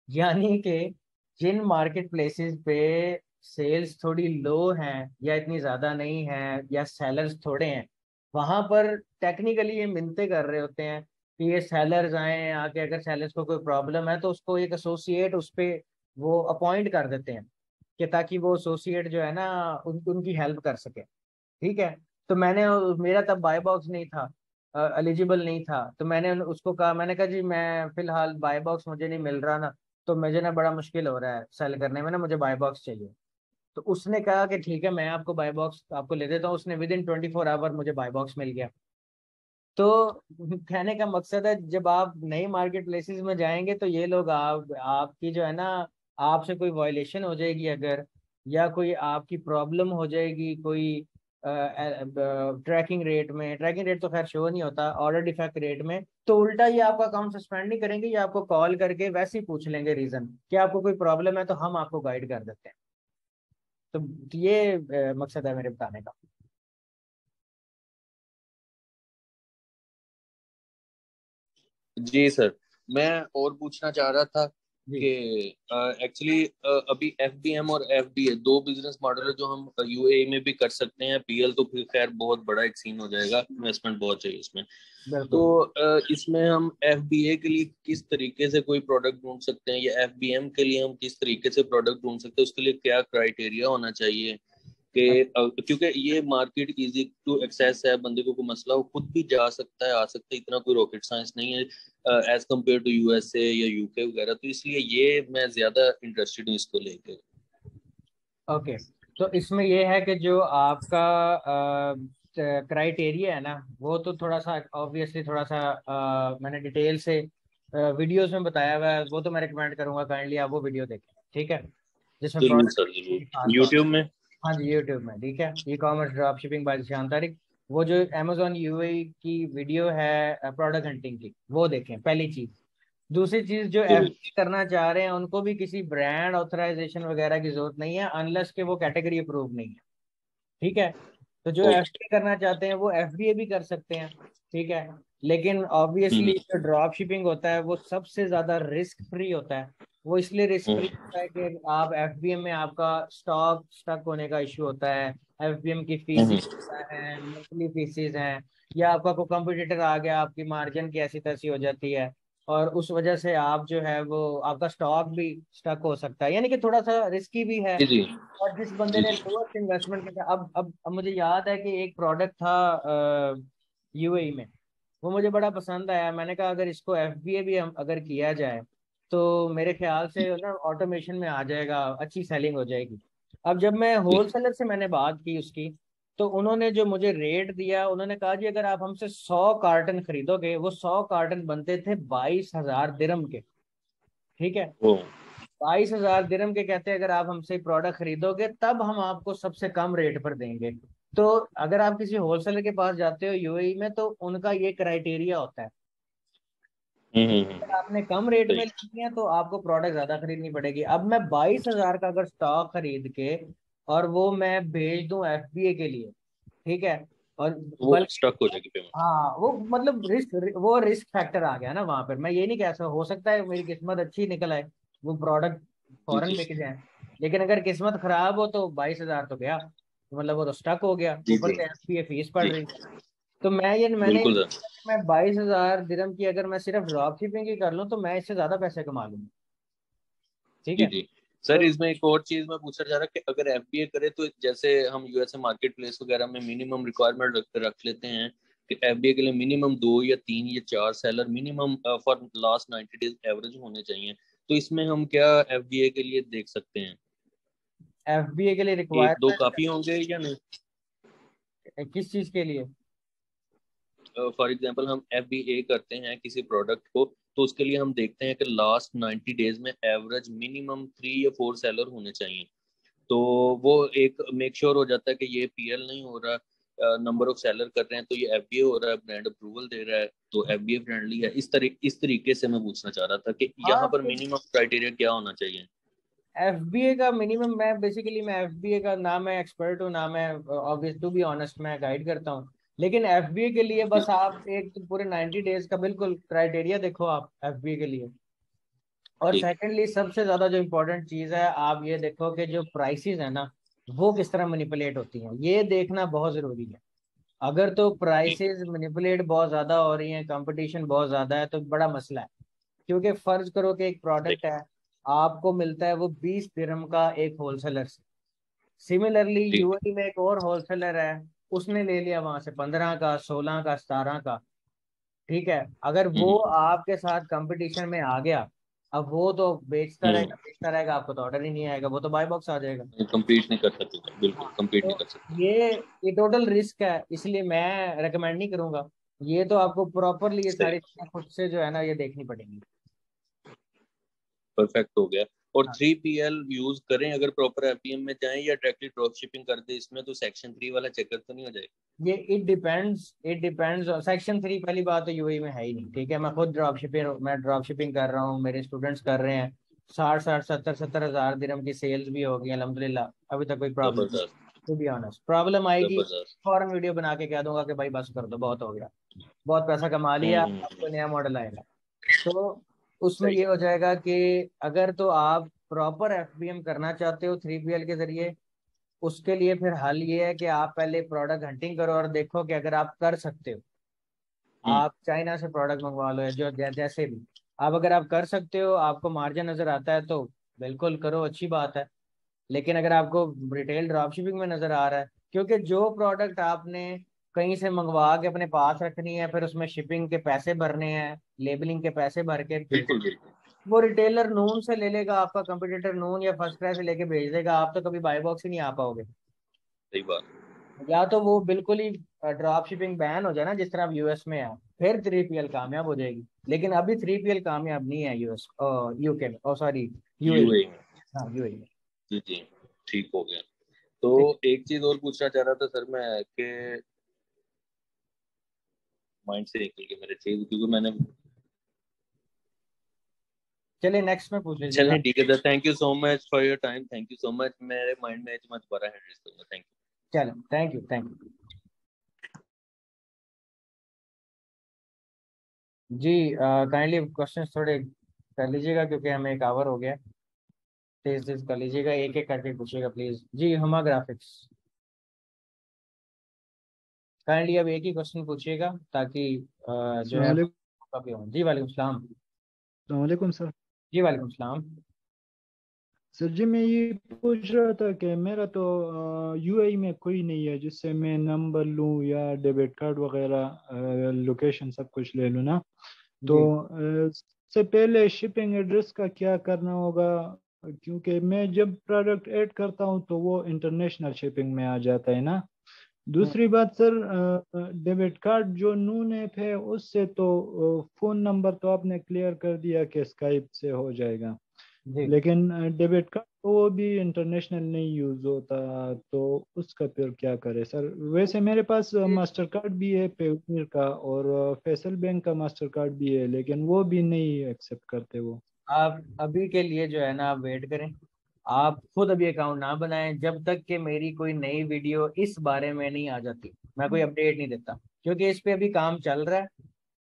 यानी कि जिन मार्केट प्लेसेस पे सेल्स थोड़ी लो हैं या इतनी ज्यादा नहीं है या सेलर्स थोड़े हैं, वहां पर टेक्निकली ये मिन्नतें कर रहे होते हैं कि ये सेलर्स आए आके, अगर सेलर्स को कोई प्रॉब्लम है तो उसको एक एसोसिएट उस पे वो अपॉइंट कर देते हैं, कि ताकि वो एसोसिएट जो है ना उनकी हेल्प कर सके। ठीक है, तो मैंने, मेरा तब बाय बॉक्स नहीं था, एलिजिबल नहीं था। तो मैंने उसको कहा, मैंने कहा जी मैं फिलहाल बाय बॉक्स मुझे नहीं मिल रहा ना, तो मुझे ना बड़ा मुश्किल हो रहा है सेल करने में ना, मुझे बाय बॉक्स चाहिए। तो उसने कहा कि ठीक है मैं आपको बाय बॉक्स आपको ले देता हूँ। उसने विद इन 24 आवर मुझे बाय बॉक्स मिल गया। तो कहने का मकसद है, जब आप नई मार्केट प्लेसेस में जाएंगे तो ये लोग आपकी जो है ना, आपसे कोई वायलेशन हो जाएगी अगर, या कोई आपकी प्रॉब्लम हो जाएगी कोई ट्रैकिंग रेट तो खैर शो नहीं होता, ऑर्डर डिफेक्ट रेट में, तो उल्टा ये आपका अकाउंट सस्पेंड नहीं करेंगे, ये आपको कॉल करके वैसे ही पूछ लेंगे रीजन कि आपको कोई प्रॉब्लम है, तो हम आपको गाइड कर देते हैं। तो ये मकसद है मेरे बताने का। जी सर, मैं और पूछना चाह रहा था जी कि एक्चुअली अभी एफबीएम और एफडीए दो बिजनेस मॉडल है जो हम यूएई में भी कर सकते हैं। पीएल तो फिर खैर बहुत बड़ा एक सीन हो जाएगा, इन्वेस्टमेंट बहुत चाहिए इसमें। तो बिल्कुल। इसमें हम एफबीए के लिए किस तरीके से कोई प्रोडक्ट ढूंढ सकते हैं, या एफबीएम के लिए हम किस तरीके से प्रोडक्ट ढूंढ सकते हैं, उसके लिए क्या क्राइटेरिया होना चाहिए कि क्योंकि ये मार्केट इजी टू एक्सेस है, बंदे को कोई मसला हो खुद भी जा सकता है, आ सकता है, इतना कोई रॉकेट साइंस नहीं है एज कम्पेयर टू यूएसए या यूके वगैरह। तो इसलिए ये मैं ज्यादा इंटरेस्टेड हूँ इसको लेकर। ओके, तो इसमें ये है कि जो आपका क्राइटेरिया है ना, वो तो थोड़ा सा ऑब्वियसली थोड़ा सा मैंने डिटेल से वीडियोस में बताया हुआ है। वो तो मैं रिकमेंड करूंगा काइंडली आप वो वीडियो देखें, ठीक है, जिसमें जरूर प्रोडक्ट सर, की जरूर खास बात। यूट्यूब में। हाँ जी, यूट्यूब में, ठीक है, e commerce drop shipping by Zeeshan Tariq. वो जो अमेजोन यूएई की वीडियो है प्रोडक्ट हंटिंग की, वो देखें पहली चीज। दूसरी चीज, जो एफ जरूर। करना चाह रहे हैं उनको भी किसी ब्रांड ऑथराइजेशन वगैरह की जरूरत नहीं है, अनलेस के वो कैटेगरी अप्रूव नहीं है। ठीक है, तो जो एफ ओके। करना चाहते हैं वो एफबीए भी कर सकते हैं। ठीक है, लेकिन हम्म। ऑब्वियसली जो ड्रॉप शिपिंग होता है वो सबसे ज्यादा रिस्क फ्री होता है। वो इसलिए रिस्क फ्री हम्म। होता है कि आप एफबीएम में आपका स्टॉक स्टक होने का इश्यू होता है, एफबीएम की हम्म। फीसिस है, मंथली फीसिस हैं, या आपका कोई कंपटीटर आ गया, आपकी मार्जिन की ऐसी तैसी हो जाती है, और उस वजह से आप जो है वो आपका स्टॉक भी स्टक हो सकता है, यानी कि थोड़ा सा रिस्की भी है। जी जी। और जिस बंदे जी ने जी। लोएस्ट इन्वेस्टमेंट किया, अब मुझे याद है कि एक प्रोडक्ट था यूएई में। वो मुझे बड़ा पसंद आया। मैंने कहा अगर इसको एफबीए भी हम अगर किया जाए तो मेरे ख्याल से ना ऑटोमेशन में आ जाएगा, अच्छी सेलिंग हो जाएगी। अब जब मैं होलसेलर से मैंने बात की उसकी, तो उन्होंने जो मुझे रेट दिया, उन्होंने कहा जी अगर आप हमसे 100 कार्टन खरीदोगे, वो 100 कार्टन बनते थे 22,000 दिरहम के। ठीक है, ओ 22,000 दिरहम के कहते हैं अगर आप हमसे प्रोडक्ट खरीदोगे तब हम आपको सबसे कम रेट पर देंगे। तो अगर आप किसी होलसेलर के पास जाते हो यूएई में, तो उनका ये क्राइटेरिया होता है, अगर आपने कम रेट में सही लेनी है तो आपको प्रोडक्ट ज्यादा खरीदनी पड़ेगी। अब मैं 22,000 का अगर स्टॉक खरीद के और वो मैं भेज दूं एफबीए के लिए, ठीक है, और वो बल्कि स्टक हो जाएगी पेमेंट। हाँ वो मतलब वो रिस्क फैक्टर आ गया ना वहां पर। मैं ये नहीं कह सकता, हो सकता है मेरी किस्मत अच्छी निकल आए, वो प्रोडक्ट जी फॉरन जी बिक जाए, लेकिन अगर किस्मत खराब हो तो 22,000 तो गया, मतलब वो तो स्टक हो गया, जी ऊपर जी से एफबीए फीस पड़ जी रही। तो मैंने बिल्कुल सर। मैं 22,000 दिरहम की अगर मैं सिर्फ ड्रॉप शिपिंग ही कर लूँ तो मैं इससे ज्यादा पैसे कमा लूंगा। ठीक जी है। जी तो सर, इसमें एक और चीज मैं पूछना चाह रहा कि अगर एफबीए करे तो जैसे हम यूएसए मार्केट प्लेस वगैरह में मिनिमम रिक्वायरमेंट रख लेते हैं कि एफबीए के लिए मिनिमम 2 या 3 या 4 seller minimum for last 90 days average होने चाहिए। तो इसमें हम क्या एफबीए के लिए देख सकते हैं? एफबीए के लिए 1 2 रिक्वायरमेंट काफी होंगे या नहीं? किस चीज के लिए? फॉर एग्जांपल हम एफबीए करते हैं किसी प्रोडक्ट को, तो उसके लिए हम देखते हैं कि लास्ट 90 डेज में एवरेज मिनिमम 3 या 4 सेलर होने चाहिए। तो वो एक मेक श्योर हो जाता है कि ये पीएल नहीं हो रहा, नंबर ऑफ सेलर कर रहे हैं तो ये एफबीए हो रहा है, ब्रांड अप्रूवल दे रहा है तो एफबीए फ्रेंडली है। इस तरीके से मैं पूछना चाह रहा था कि यहाँ हाँ, पर तो मिनिमम क्राइटेरिया क्या होना चाहिए? एफबीए का मिनिमम, मैं एफबीए का ना मैं एक्सपर्ट हूँ ना मैं ऑब्वियस, टू बी ऑनेस्ट मैं गाइड करता हूँ। लेकिन एफबीए के लिए जी बस आप एक तो पूरे 90 डेज का बिल्कुल क्राइटेरिया देखो आप एफबीए के लिए। और ठीक। सेकेंडली सबसे ज्यादा जो इम्पोर्टेंट चीज है, आप ये देखो कि जो प्राइसेस है ना वो किस तरह मैनिपुलेट होती हैं, ये देखना बहुत जरूरी है। अगर तो ठीक। प्राइसेस मैनिपुलेट बहुत ज्यादा हो रही हैं, कंपटीशन बहुत ज्यादा है, तो बड़ा मसला है। क्योंकि फर्ज करो कि एक ठीक। प्रोडक्ट है, आपको मिलता है वो 20 दिरहम का एक होलसेलर से। सिमिलरली ठीक। यूएई में एक और होलसेलर है, उसने ले लिया वहां से 15 का, 16 का, 17 का। ठीक है, अगर वो हम्म आपके साथ कंपटीशन में आ गया, अब वो तो हम्म बेचता रहेगा, आपको तो ऑर्डर ही नहीं आएगा, वो तो बाय बॉक्स आ जाएगा। compete नहीं कर सकते, बिल्कुल हाँ, compete नहीं तो कर सकते। ये टोटल रिस्क है, इसलिए मैं रेकमेंड नहीं करूंगा। ये तो आपको प्रॉपरली ये सही। सारी चीजें खुद से जो है ना ये देखनी पड़ेंगी। परफेक्ट हो गया। और हाँ, 3PL यूज करें अगर प्रॉपर एफबीएम में जाएं या डायरेक्टली ड्रॉप शिपिंग कर दे, इसमें तो सेक्शन 3 वाला चक्कर तो नहीं हो जाएगा? ये इट डिपेंड्स। सेक्शन 3 पहली बात तो यूएई में है ही नहीं। ठीक है, मैं ड्रॉप शिपिंग कर रहा हूँ, मेरे स्टूडेंट्स कर रहे हैं। 60 60 70 70 हजार दिरहम की सेल्स भी हो गई अल्हम्दुलिल्लाह, अभी तक कोई प्रॉब्लम नहीं। जबरदस्त। टू बी ऑनेस्ट, प्रॉब्लम आएगी जबरदस्त। फौरन वीडियो बना के कह दूंगा कि भाई बस कर दो, बहुत हो गया, बहुत पैसा कमा लिया, अब हम्म। कोई नया मॉडल आएगा। तो उसमें सही। ये हो जाएगा कि अगर तो आप प्रॉपर एफबीएम करना चाहते हो 3PL के जरिए, उसके लिए फिर हल ये है कि आप पहले प्रोडक्ट हंटिंग करो और देखो कि अगर आप कर सकते हो, हम्म। आप चाइना से प्रोडक्ट मंगवा लो, या जो जैसे भी आप, अगर आप कर सकते हो, आपको मार्जिन नजर आता है तो बिल्कुल करो, अच्छी बात है। लेकिन अगर आपको रिटेल ड्रॉपशिपिंग में नजर आ रहा है, क्योंकि जो प्रोडक्ट आपने कहीं से मंगवा के अपने पास रखनी है, फिर उसमें शिपिंग के पैसे भरने हैं, लेबलिंग के पैसे भर के, बिल्कुल बिल्कुल। वो रिटेलर नून से ले लेगा, आपका कंपटीटर नून या फर्स्ट क्राई से लेके भेज देगा, आप तो कभी बाय बॉक्स ही नहीं आ पाओगे। सही बात। या तो वो बिल्कुल ही ड्रॉप शिपिंग बैन हो जाए ना, जिस तरह अब यूएस में है, फिर 3PL कामयाब हो जाएगी। लेकिन अभी 3PL कामयाब नहीं है यूएस, यूके में, ओ सॉरी, यूएई। यूएई में। हाँ, यूएई में। जी जी। ठीक हो गया। तो ठीक। एक चीज और पूछना चाह रहा था सर मैं कि माइंड से निकल गया मेरे चीज, क्योंकि मैंने। चलिए नेक्स्ट में पूछ लीजिएगा। चलिए ठीक है sir, thank you so much for your time, thank you so much. मेरे माइंड में है तो मैं दोबारा हैंडल करूंगा। Thank you. चलो, थैंक यू, थैंक यू। जी, काइंडली क्वेश्चंस थोड़े कर लीजिएगा क्योंकि हमें एक आवर हो गया। तेज तेज कर लीजिएगा, एक एक करके पूछिएगा प्लीज। जी, हुमा ग्राफिक्स, काइंडली अब एक ही क्वेश्चन पूछिएगा ताकि जो है अस्सलाम कभी हो। जी वालेकुम सलाम। वालेकुम सर। जी वालेकुम सलाम। सर जी मैं ये पूछ रहा था कि मेरा तो यूएई में कोई नहीं है जिससे मैं नंबर लूँ या डेबिट कार्ड वगैरह लोकेशन सब कुछ ले लूँ ना। तो सबसे पहले शिपिंग एड्रेस का क्या करना होगा, क्योंकि मैं जब प्रोडक्ट ऐड करता हूँ तो वो इंटरनेशनल शिपिंग में आ जाता है ना। दूसरी बात सर, डेबिट कार्ड जो नून ऐप है उससे तो फ़ोन नंबर तो आपने क्लियर कर दिया कि स्काइप से हो जाएगा, जी लेकिन डेबिट कार्ड तो वो भी इंटरनेशनल नहीं यूज़ होता, तो उसका फिर क्या करें सर। वैसे मेरे पास मास्टर कार्ड भी है पेटीएम का और फैसल बैंक का मास्टर कार्ड भी है, लेकिन वो भी नहीं एक्सेप्ट करते वो। आप अभी के लिए जो है ना आप वेट करें। आप खुद अभी अकाउंट ना बनाएं जब तक कि मेरी कोई नई वीडियो इस बारे में नहीं आ जाती। मैं कोई अपडेट नहीं देता क्योंकि इस पे अभी काम चल रहा है।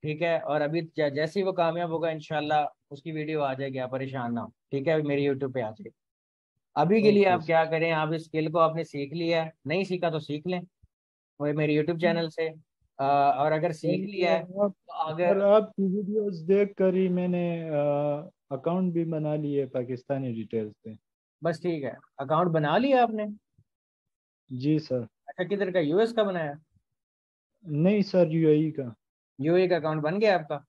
ठीक है, और अभी जैसे ही वो कामयाब होगा इंशाल्लाह उसकी वीडियो आ जाएगी, आप परेशान ना हो। ठीक है, मेरी यूट्यूब पे आ जाएगी। अभी के लिए ओके आप क्या करें, आप इस स्किल को आपने सीख लिया है, नहीं सीखा तो सीख लें वो मेरे यूट्यूब चैनल से। और अगर सीख लिया है सर, तो सर अगर आपकी वीडियोस देख कर ही मैंने अकाउंट भी बना लिए पाकिस्तानी डिटेल्स पे। बस ठीक है, अकाउंट बना लिया आपने? जी सर। अच्छा, किधर का, यूएस का बनाया? नहीं सर, यूएई का। यूएई का अकाउंट बन गया आपका?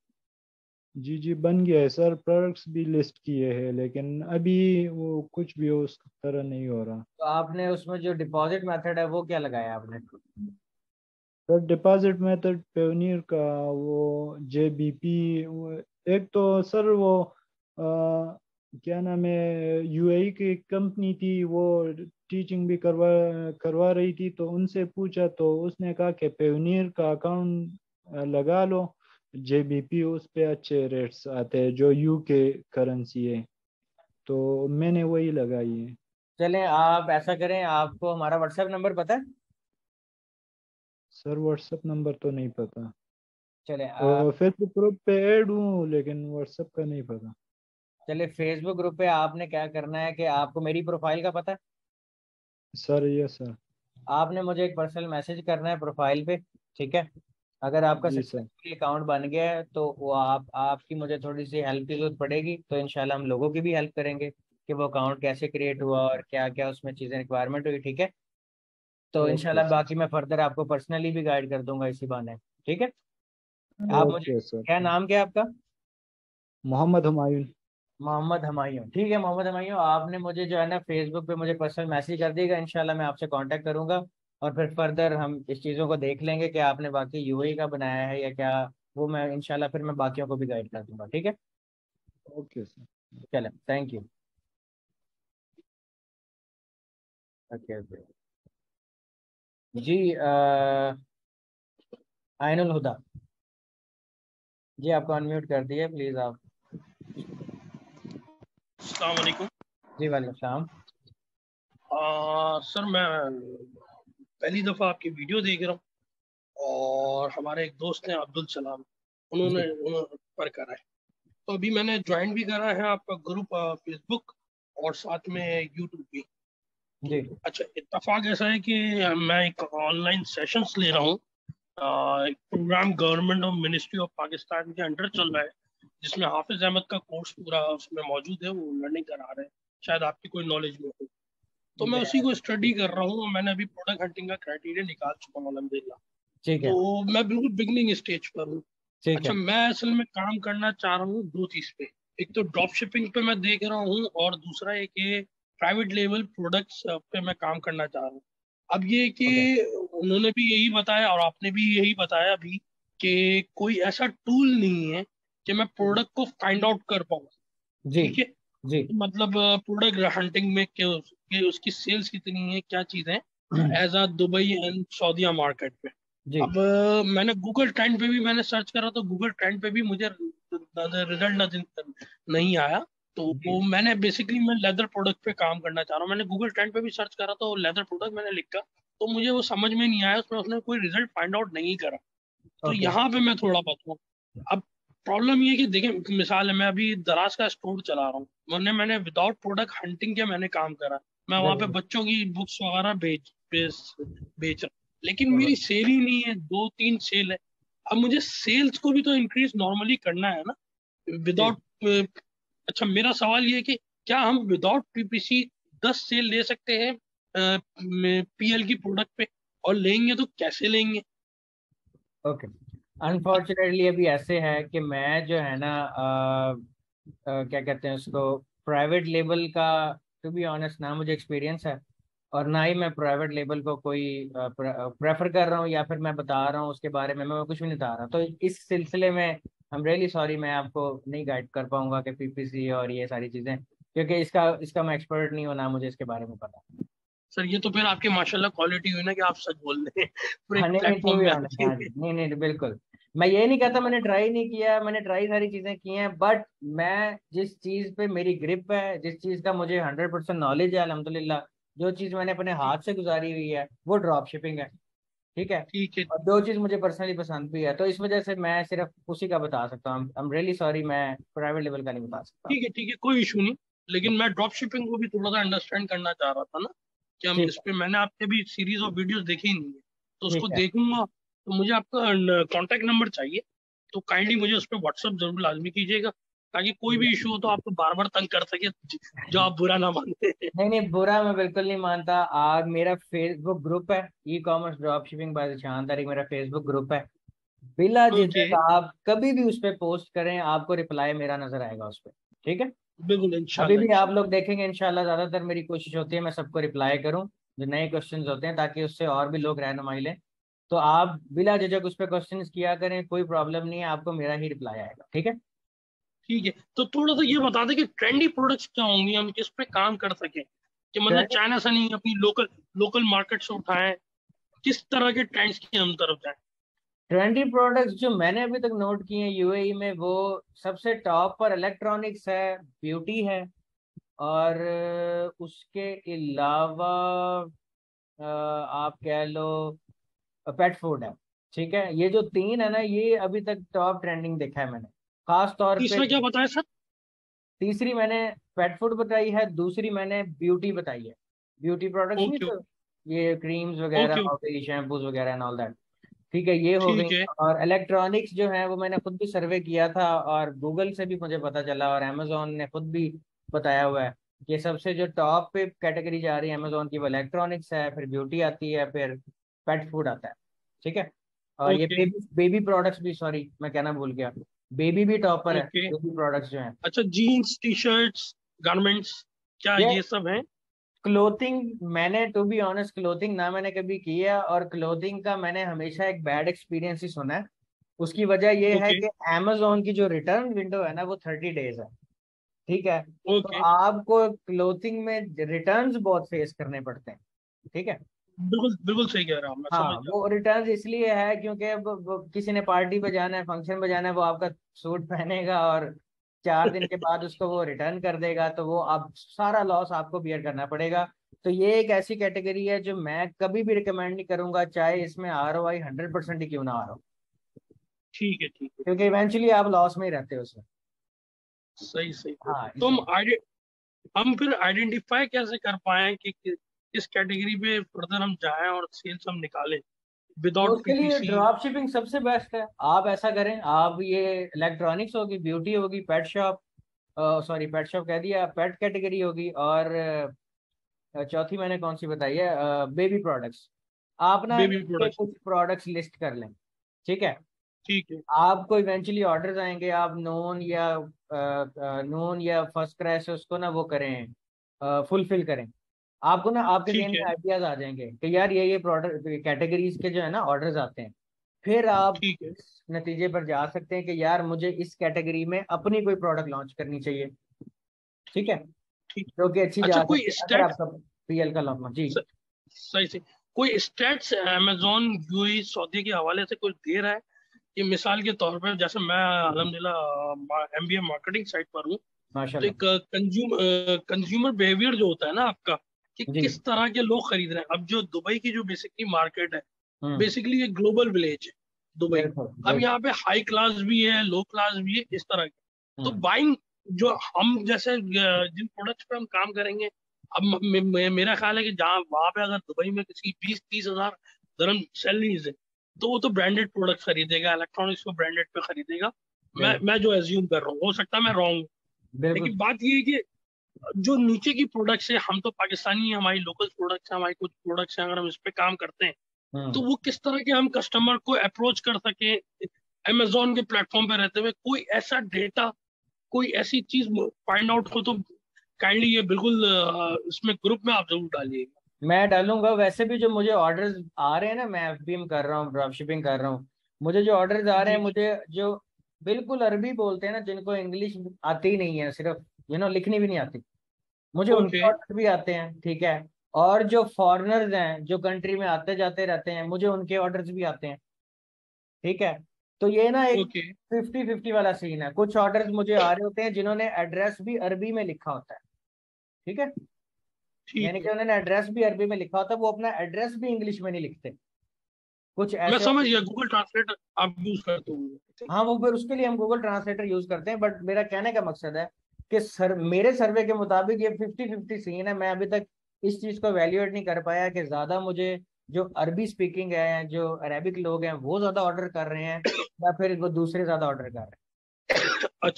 जी जी बन गया है सर, प्रोडक्ट्स भी लिस्ट किए हैं, लेकिन अभी वो कुछ भी उस तरह नहीं हो रहा। तो आपने उसमें जो डिपॉजिट मेथड है वो क्या लगाया आपने? सर डिपॉजिट मेथड पेवनियर का वो जेबीपी, एक तो सर वो क्या नाम है, यूएई की कंपनी थी वो टीचिंग भी करवा करवा रही थी, तो उनसे पूछा तो उसने कहा कि पेवनियर का अकाउंट लगा लो, जेबीपी उस पे अच्छे रेट्स आते हैं जो यूके करेंसी है, तो मैंने वही लगाई है। चलें, आप ऐसा करें, आपको हमारा व्हाट्सएप नंबर पता है? सर व्हाट्सएप नंबर तो नहीं पता, चले और फेसबुक ग्रुप पे ऐड हूँ लेकिन व्हाट्सएप का नहीं पता। चले फेसबुक ग्रुप पे आपने क्या करना है कि आपको मेरी प्रोफाइल का पता है? सर ये सर। आपने मुझे एक पर्सनल मैसेज करना है प्रोफाइल पे। ठीक है, अगर आपका जी सर। सक्सेसफुली अकाउंट बन गया है तो वो आपकी मुझे थोड़ी सी हेल्प की जरूरत पड़ेगी, तो इंशाल्लाह हम लोगों की भी हेल्प करेंगे कि वो अकाउंट कैसे क्रिएट हुआ और क्या क्या उसमें चीज़ें रिक्वायरमेंट हुई। ठीक है, तो ओके इंशाल्लाह सर। बाकी मैं फर्दर आपको पर्सनली भी गाइड कर दूंगा इसी बहाने। ठीक है, आप मुझे, ओके सर। क्या नाम क्या है आपका? मोहम्मद हुमायूं। मोहम्मद हमायूं। ठीक है मोहम्मद हमायूं, आपने मुझे जो है ना फेसबुक पे मुझे पर्सनल मैसेज कर दिएगा, इंशाल्लाह मैं आपसे कांटेक्ट करूंगा और फिर फर्दर हम इस चीज़ों को देख लेंगे कि आपने बाकी यूएई का बनाया है या क्या। वो मैं इंशाल्लाह फिर मैं बाकियों को भी गाइड कर दूंगा। ठीक है, ओके सर। चलें, थैंक यू। ओके ओके जी। आइनुल हुदा जी, आपको अनम्यूट कर दिए, प्लीज आप। अस्सलाम वालेकुम। जी वालेकुम सलाम। सर मैं पहली दफ़ा आपकी वीडियो देख रहा हूँ और हमारे एक दोस्त हैं अब्दुल सलाम, उन्होंने पर करा है, तो अभी मैंने ज्वाइन भी करा है आपका ग्रुप फेसबुक और साथ में यूट्यूब भी। जी अच्छा, इत्तेफाक ऐसा है कि मैं एक ऑनलाइन सेशंस ले रहा हूँ, एक program government of ministry of Pakistan के अंडर चल रहा है जिसमें हाफिज अहमद का कोर्स पूरा उसमें मौजूद है, वो लर्निंग करा रहे हैं, शायद आपकी कोई नॉलेज में हो। तो मैं उसी को स्टडी कर रहा हूँ, मैंने अभी प्रोडक्ट हंटिंग का क्राइटेरिया निकाल चुका हूँ अल्हम्दुलिल्लाह। ठीक है। तो मैं बिल्कुल बिगनिंग स्टेज पर हूँ। ठीक अच्छा, है। मैं असल में काम करना चाह रहा हूँ दो चीज पे, एक तो ड्रॉप शिपिंग पे मैं देख रहा हूँ और दूसरा एक ये प्राइवेट लेवल प्रोडक्ट्स पे मैं काम करना चाह रहा हूँ। अब ये कि उन्होंने भी यही बताया और आपने भी यही बताया अभी कि कोई ऐसा टूल नहीं है कि मैं प्रोडक्ट को फाइंड आउट कर पाऊँ। जी ठीक है, जी मतलब प्रोडक्ट हंटिंग में कि उसकी सेल्स कितनी है, क्या चीजें एज अ दुबई एंड सऊदीया मार्केट पे। जी अब मैंने गूगल ट्रेंड पे भी मैंने सर्च करा तो गूगल ट्रेंड पे भी मुझे रिजल्ट नहीं आया। तो वो मैंने बेसिकली मैं लेदर प्रोडक्ट पे काम करना चाह रहा हूँ। मैंने गूगल ट्रेंड पे भी सर्च करा तो लेदर प्रोडक्ट मैंने लिखा तो मुझे वो समझ में नहीं आया, उसमें उसने कोई रिजल्ट फाइंड आउट नहीं करा। तो ओके यहाँ पे मैं थोड़ा बताऊँ। अब प्रॉब्लम ये है कि देखें, मिसाल है मैं अभी दराज का स्टोर चला रहा हूँ, मैंने विदाउट प्रोडक्ट हंटिंग के मैंने काम करा, मैं वहाँ पे बच्चों की बुक्स वगैरह बेच रहा, लेकिन मेरी सेल ही नहीं है, 2-3 सेल है। अब मुझे सेल्स को भी तो इंक्रीज नॉर्मली करना है ना विदाउट। अच्छा, मेरा सवाल ये है कि क्या हम विदाउट पीपीसी 10 सेल ले सकते हैं पीएल की प्रोडक्ट पे, और लेंगे तो कैसे लेंगे? ओके, अनफॉर्चुनेटली अभी ऐसे है कि मैं जो है ना क्या कहते हैं उसको, प्राइवेट लेबल का, टू बी ऑनेस्ट ना मुझे एक्सपीरियंस है, और ना ही मैं प्राइवेट लेबल को कोई प्रेफर कर रहा हूँ, या फिर मैं बता रहा हूँ उसके बारे में, मैं कुछ भी नहीं बता रहा। तो इस सिलसिले में आई एम रियली सॉरी, मैं आपको नहीं गाइड कर पाऊंगा कि पीपीसी और ये सारी चीज़ें, क्योंकि इसका मैं एक्सपर्ट नहीं हूँ, ना मुझे इसके बारे में पता। सर ये तो फिर आपकी माशाल्लाह क्वालिटी हुई ना कि आप सच बोल रहे हैं पूरे हाँ नहीं नहीं, प्लेटफॉर्म भी में आना, आके। हाँ नहीं नहीं बिल्कुल, मैं ये नहीं कहता मैंने ट्राई नहीं किया, मैंने ट्राई सारी चीजें की हैं, बट मैं जिस चीज पे मेरी ग्रिप है, जिस चीज का मुझे 100% नॉलेज है अल्हम्दुलिल्लाह, जो चीज मैंने अपने हाथ से गुजारी हुई है वो ड्रॉप शिपिंग है। ठीक है, ठीक है और दो चीज मुझे पर्सनली पसंद भी है, तो इस वजह से मैं सिर्फ उसी का बता सकता हूँ। आई एम रियली सॉरी, मैं प्राइवेट लेवल का नहीं बता सकता। ठीक है, कोई इशू नहीं। लेकिन मैं ड्रॉप शिपिंग को भी थोड़ा सा अंडरस्टैंड करना चाह रहा था ना, कि हम ठीक इस पे, मैंने आपके भी सीरीज ऑफ वीडियोस देखी ही नहीं है, तो उसको ठीक है, देखूंगा। तो मुझे आपका कांटेक्ट नंबर चाहिए, तो काइंडली मुझे उस पर व्हाट्सअप जरूर लाजमी कीजिएगा, ताकि कोई भी इशू हो तो आपको बार बार तंग कर सके, जो आप बुरा ना मानते। नहीं नहीं, बुरा मैं बिल्कुल नहीं मानता। आज मेरा फेसबुक ग्रुप है, e commerce drop shipping by शानदार, मेरा फेसबुक ग्रुप है, बिला ओके, झिझक आप कभी भी उस पर पोस्ट करें, आपको रिप्लाई मेरा नजर आएगा उस पर। ठीक है, बिल्कुल अभी इंशाल्लाह भी आप इंशाल्लाह। लोग देखेंगे इंशाल्लाह, ज्यादातर मेरी कोशिश होती है मैं सबको रिप्लाई करूं जो नए क्वेश्चंस होते हैं, ताकि उससे और भी लोग रहनुमाई लें। तो आप बिला झिझक उस पर क्वेश्चंस किया करें, कोई प्रॉब्लम नहीं है, आपको मेरा ही रिप्लाई आएगा। ठीक है, ठीक है, तो थोड़ा सा ये बता दें कि ट्रेंडी प्रोडक्ट्स क्या होंगी, हम किस पे काम कर सकें, कि मतलब चाइना से नहीं, अपनी लोकल लोकल मार्केट से उठाएं, किस तरह के ट्रेंड्स की हम तरफ जाएं? ट्रेंडी प्रोडक्ट्स जो मैंने अभी तक नोट किए हैं यूएई में, वो सबसे टॉप पर इलेक्ट्रॉनिक्स है, ब्यूटी है, और उसके अलावा आप कह लो पेट फूड है। ठीक है, ये जो तीन है ना, ये अभी तक टॉप ट्रेंडिंग देखा है मैंने, खास तौर पे। तीसरा क्या बताया सर? तीसरी मैंने पेट फूड बताई है, दूसरी मैंने ब्यूटी बताई है, ब्यूटी प्रोडक्ट्स नहीं ओके तो ये क्रीम्स वगैरह ओके, हो गई, शैम्पूज वगैरह एंड ऑल दैट। ठीक है, ये हो गई। ठीक है और इलेक्ट्रॉनिक्स जो है वो मैंने खुद भी सर्वे किया था, और गूगल से भी मुझे पता चला, और अमेजोन ने खुद भी बताया हुआ है कि सबसे जो टॉप पे कैटेगरी जा रही है अमेजोन की, वो इलेक्ट्रॉनिक्स है, फिर ब्यूटी आती है, फिर पेट फूड आता है। ठीक है, और ये ओके बेबी बेबी प्रोडक्ट्स भी, सॉरी मैं कहना भूल गया, बेबी भी टॉपर है, ओके। बेबी प्रोडक्ट्स जो है। अच्छा, जीन्स, टी शर्ट्स, गारमेंट्स, क्या ये ये सब हैं? क्लोथिंग, मैंने टू बी ऑनेस्ट क्लोथिंग ना मैंने कभी किया, और क्लोथिंग का मैंने हमेशा एक बैड एक्सपीरियंस ही सुना है। उसकी वजह ये है ओके कि अमेजोन की जो रिटर्न विंडो है ना, वो 30 डेज है। ठीक है, तो ओके, आपको क्लोथिंग में रिटर्न्स बहुत फेस करने पड़ते हैं। ठीक है, बिल्कुल बिल्कुल सही कह रहा हूँ, मैं हाँ समझ गया। वो रिटर्न्स इसलिए है क्योंकि अब किसी ने पार्टी पे जाना है, फंक्शन पे जाना है, वो आपका सूट पहनेगा और 4 दिन के बाद उसको वो रिटर्न कर देगा, तो वो अब सारा लॉस आपको बियर करना पड़ेगा। तो ये एक ऐसी कैटेगरी है जो मैं कभी भी रिकमेंड नहीं करूंगा, चाहे इसमें ROI 100% ही क्यों ना आ रहा हो, ठीक है ठीक है, क्योंकि इवेंचुअली आप लॉस में ही रहते हो उसमें। सही सही। हाँ तो इसलिए हम फिर आइडेंटिफाई कैसे कर पाए कि किस कैटेगरी पे फर्दर हम जाएं और सेल्स हम निकालें तो विदाउट उसके लिए पीपीसी? ड्रॉप शिपिंग सबसे बेस्ट है। आप ऐसा करें, आप ये इलेक्ट्रॉनिक्स होगी, ब्यूटी होगी, pet shop, sorry pet shop कह दिया, पेट कैटेगरी होगी, और चौथी मैंने कौन सी बताई है, बेबी प्रोडक्ट्स। आप ना बेबी इनके प्रोडक्ट्स, कुछ प्रोडक्ट्स लिस्ट कर लें। ठीक है, ठीक है आपको इवेंचुअली ऑर्डर्स आएंगे, आप नोन या फर्स्ट क्राई से उसको ना वो करें, फुलफिल करें। आपको ना आपके ठीक जहन में है आइडियाज आ जाएंगे कि यार ये प्रोडक्ट कैटेगरीज के जो है ना ऑर्डर्स आते हैं, फिर आप ठीक है इस नतीजे पर जा सकते हैं कि यार मुझे इस कैटेगरी में अपनी कोई प्रोडक्ट लॉन्च करनी चाहिए। ठीक है, ठीक। जो कि अच्छी अच्छा, जा कोई सकती है अगर स्टैट्स, आपका पीएल का लॉन्च। जी, सही से कोई स्टैट्स अमेजोन यूएई सऊदी के हवाले से कुछ दे रहा है कि मिसाल के तौर पर, जैसे मैं अल्हम्दुलिल्लाह एमबीए मार्केटिंग साइट पर हूँ, तो माशाल्लाह। एक कंज्यूमर बिहेवियर जो होता है ना आपका, कि जी, किस तरह के लोग खरीद रहे हैं। अब जो दुबई की जो बेसिकली मार्केट है, हम्म, बेसिकली ये ग्लोबल विलेज है दुबई। बिल्कुल अब बिल्कुल, यहाँ पे हाई क्लास भी है, लो क्लास भी है, इस तरह के। तो हम्म, बाइंग, जो हम जैसे जिन प्रोडक्ट्स पे हम काम करेंगे, अब मेरा ख्याल है कि जहाँ वहां पे अगर दुबई में किसी 20-30 हजार दरम सैलरीज है, तो वो तो ब्रांडेड प्रोडक्ट खरीदेगा, इलेक्ट्रॉनिक्स को ब्रांडेड पे खरीदेगा। मैं बिल्कुल मैं जो एज्यूम कर रहा हूँ, हो सकता है मैं रॉन्ग हूँ, बिल्कुल। लेकिन बात ये है कि जो नीचे की प्रोडक्ट्स है, हम तो पाकिस्तानी हैं, हमारी लोकल प्रोडक्ट्स हैं, हमारी कुछ प्रोडक्ट्स हैं, अगर हम इस पे काम करते हैं तो वो किस तरह के हम कस्टमर को अप्रोच कर सके अमेजोन के प्लेटफॉर्म पे रहते हुए? कोई ऐसा डेटा, कोई ऐसी चीज फाइंड आउट हो तो काइंडली ये बिल्कुल इसमें ग्रुप में आप जरूर डालिएगा। मैं डालूंगा। वैसे भी जो मुझे ऑर्डर्स आ रहे हैं ना, मैं एफबीएम कर रहा हूँ, ड्रॉप शिपिंग कर रहा हूँ, मुझे जो ऑर्डर्स आ रहे हैं, मुझे जो बिल्कुल अरबी बोलते हैं ना, जिनको इंग्लिश आती ही नहीं है, सिर्फ लिखनी भी नहीं आती, मुझे उनके ऑर्डर भी आते हैं, ठीक है। और जो फॉरेनर्स हैं, जो कंट्री में आते जाते रहते हैं, मुझे उनके ऑर्डर्स भी आते हैं, ठीक है। तो ये ना एक 50-50 वाला सीन है। कुछ ऑर्डर्स मुझे आ रहे होते हैं जिन्होंने एड्रेस भी अरबी में लिखा होता है, ठीक है, यानी कि उन्होंने एड्रेस भी अरबी में लिखा होता है, वो अपना एड्रेस भी इंग्लिश में नहीं लिखते। कुछ ऐसे, मैं समझ गया, गूगल ट्रांसलेटर आप यूज करते हो? हाँ, वो फिर उसके लिए हम गूगल ट्रांसलेटर यूज करते हैं। बट मेरा कहने का मकसद है कि मेरे सर्वे के मुताबिक ये 50-50 सीन है। मैं अभी तक इस चीज को वैल्यूएट नहीं कर पाया कि ज्यादा मुझे जो अरबी स्पीकिंग है, जो अरेबिक लोग हैं, वो ज्यादा ऑर्डर कर रहे हैं या फिर वो दूसरे ज्यादा ऑर्डर कर रहे हैं।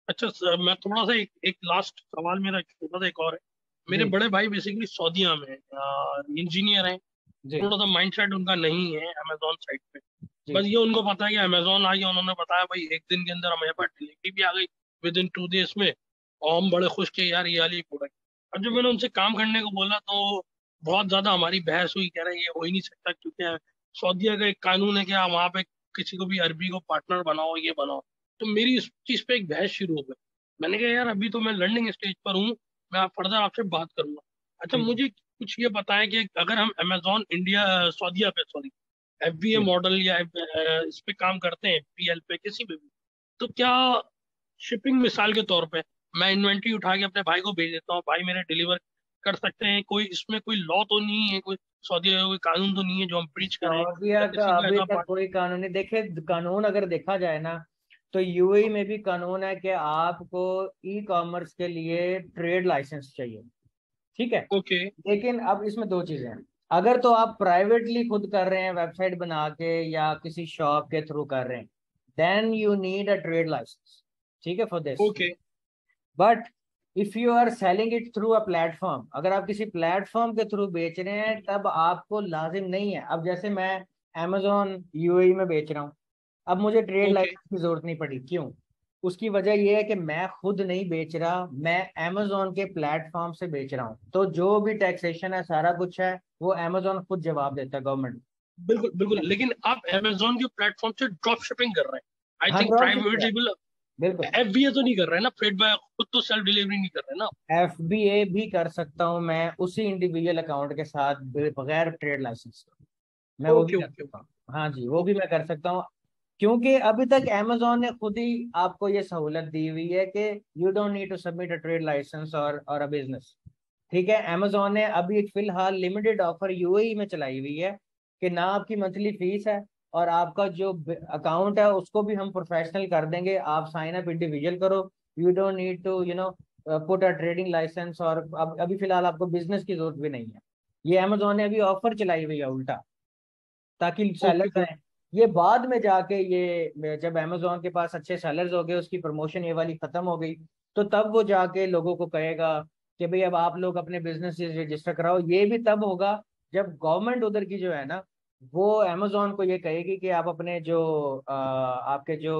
अच्छा सर, मैं थोड़ा सा एक लास्ट सवाल मेरा छोटा सा एक और है। मेरे बड़े भाई बेसिकली सऊदीया में इंजीनियर हैं, थोड़ा सा माइंडसेट उनका नहीं है अमेजोन साइट पे। बस ये उनको पता है कि अमेजोन आई है, उन्होंने बताया भाई एक दिन के अंदर हमारे पास डिलीवरी भी आ गई विद इन 2 days में, और हम बड़े खुश थे यार ये वाली प्रोडक्ट। अब जब मैंने उनसे काम करने को बोला तो बहुत ज्यादा हमारी बहस हुई, कह रहे हैं ये हो ही नहीं सकता क्योंकि सऊदीया का एक कानून है कि आप वहाँ पे किसी को भी अरबी को पार्टनर बनाओ, ये बनाओ। तो मेरी इस चीज पे एक बहस शुरू हो गई। मैंने कहा यार अभी तो मैं लर्निंग स्टेज पर हूँ, मैं आप फर्दर आपसे बात करूंगा। अच्छा मुझे कुछ ये बताएं कि अगर हम अमेजोन इंडिया सऊदीया पे सॉरी एफबीए मॉडल या इस पे काम करते हैं, पीएल पे किसी पे भी, तो क्या शिपिंग मिसाल के तौर पे मैं इन्वेंट्री उठा के अपने भाई को भेज देता हूँ, भाई मेरे डिलीवर कर सकते हैं? कोई इसमें कोई लॉ तो नहीं है, कोई सऊदी का कोई कानून तो नहीं है जो हम ब्रीच करें? सऊदीया का अभी तक कोई कानून नहीं। देखे, कानून अगर देखा जाए ना, तो यूएई में भी कानून है कि आपको ई कॉमर्स के लिए ट्रेड लाइसेंस चाहिए, ठीक है। लेकिन अब इसमें दो चीजें हैं। अगर तो आप प्राइवेटली खुद कर रहे हैं, वेबसाइट बना के या किसी शॉप के थ्रू कर रहे हैं, then you need a trade license, ठीक है, for this. But if you are selling it through a platform, अगर आप किसी प्लेटफॉर्म के थ्रू बेच रहे हैं, तब आपको लाजिम नहीं है। अब जैसे मैं अमेजोन यूएई में बेच रहा हूँ, अब मुझे ट्रेड लाइसेंस की जरूरत नहीं पड़ी। क्यों? उसकी वजह यह है कि मैं खुद नहीं बेच रहा, मैं अमेजोन के प्लेटफॉर्म से बेच रहा हूँ। तो जो भी टैक्सेशन है, सारा कुछ है, वो अमेजोन खुद जवाब देता है, गवर्नमेंट। बिल्कुल बिल्कुल, लेकिन आप अमेजोन के प्लेटफॉर्म से ड्रॉप शिपिंग कर रहे हैं, आई थिंक प्राइवेटेबल एफबीए तो नहीं कर रहे हैं ना, फ्रेट बाय खुद तो सेल्फ डिलीवरी नहीं कर रहे हैं ना? एफबीए भी कर सकता हूँ मैं उसी इंडिविजुअल अकाउंट के साथ बगैर ट्रेड लाइसेंस, मैं वो भी कर सकता हूँ। हाँ जी, वो भी मैं कर सकता हूँ, क्योंकि अभी तक अमेजोन ने खुद ही आपको ये सहूलत दी हुई है कि you don't need to submit a trade license और अ बिजनेस, ठीक है। अमेजोन ने अभी फिलहाल लिमिटेड ऑफर यूएई में चलाई हुई है कि ना आपकी मंथली फीस है, और आपका जो अकाउंट है उसको भी हम प्रोफेशनल कर देंगे। आप साइन अप इंडिविजुअल करो, you don't need to put a trading license, और अब अभी फिलहाल आपको बिजनेस की जरूरत भी नहीं है। ये अमेजोन ने अभी ऑफर चलाई हुई है उल्टा, ताकि सेलर्स आए। ये बाद में जाके, ये जब अमेजोन के पास अच्छे सेलर्स हो गए, उसकी प्रमोशन ये वाली खत्म हो गई, तो तब वो जाके लोगों को कहेगा कि भाई अब आप लोग अपने बिजनेस रजिस्टर कराओ। ये भी तब होगा जब गवर्नमेंट उधर की जो है ना, वो अमेजोन को ये कहेगी कि आप अपने जो आपके जो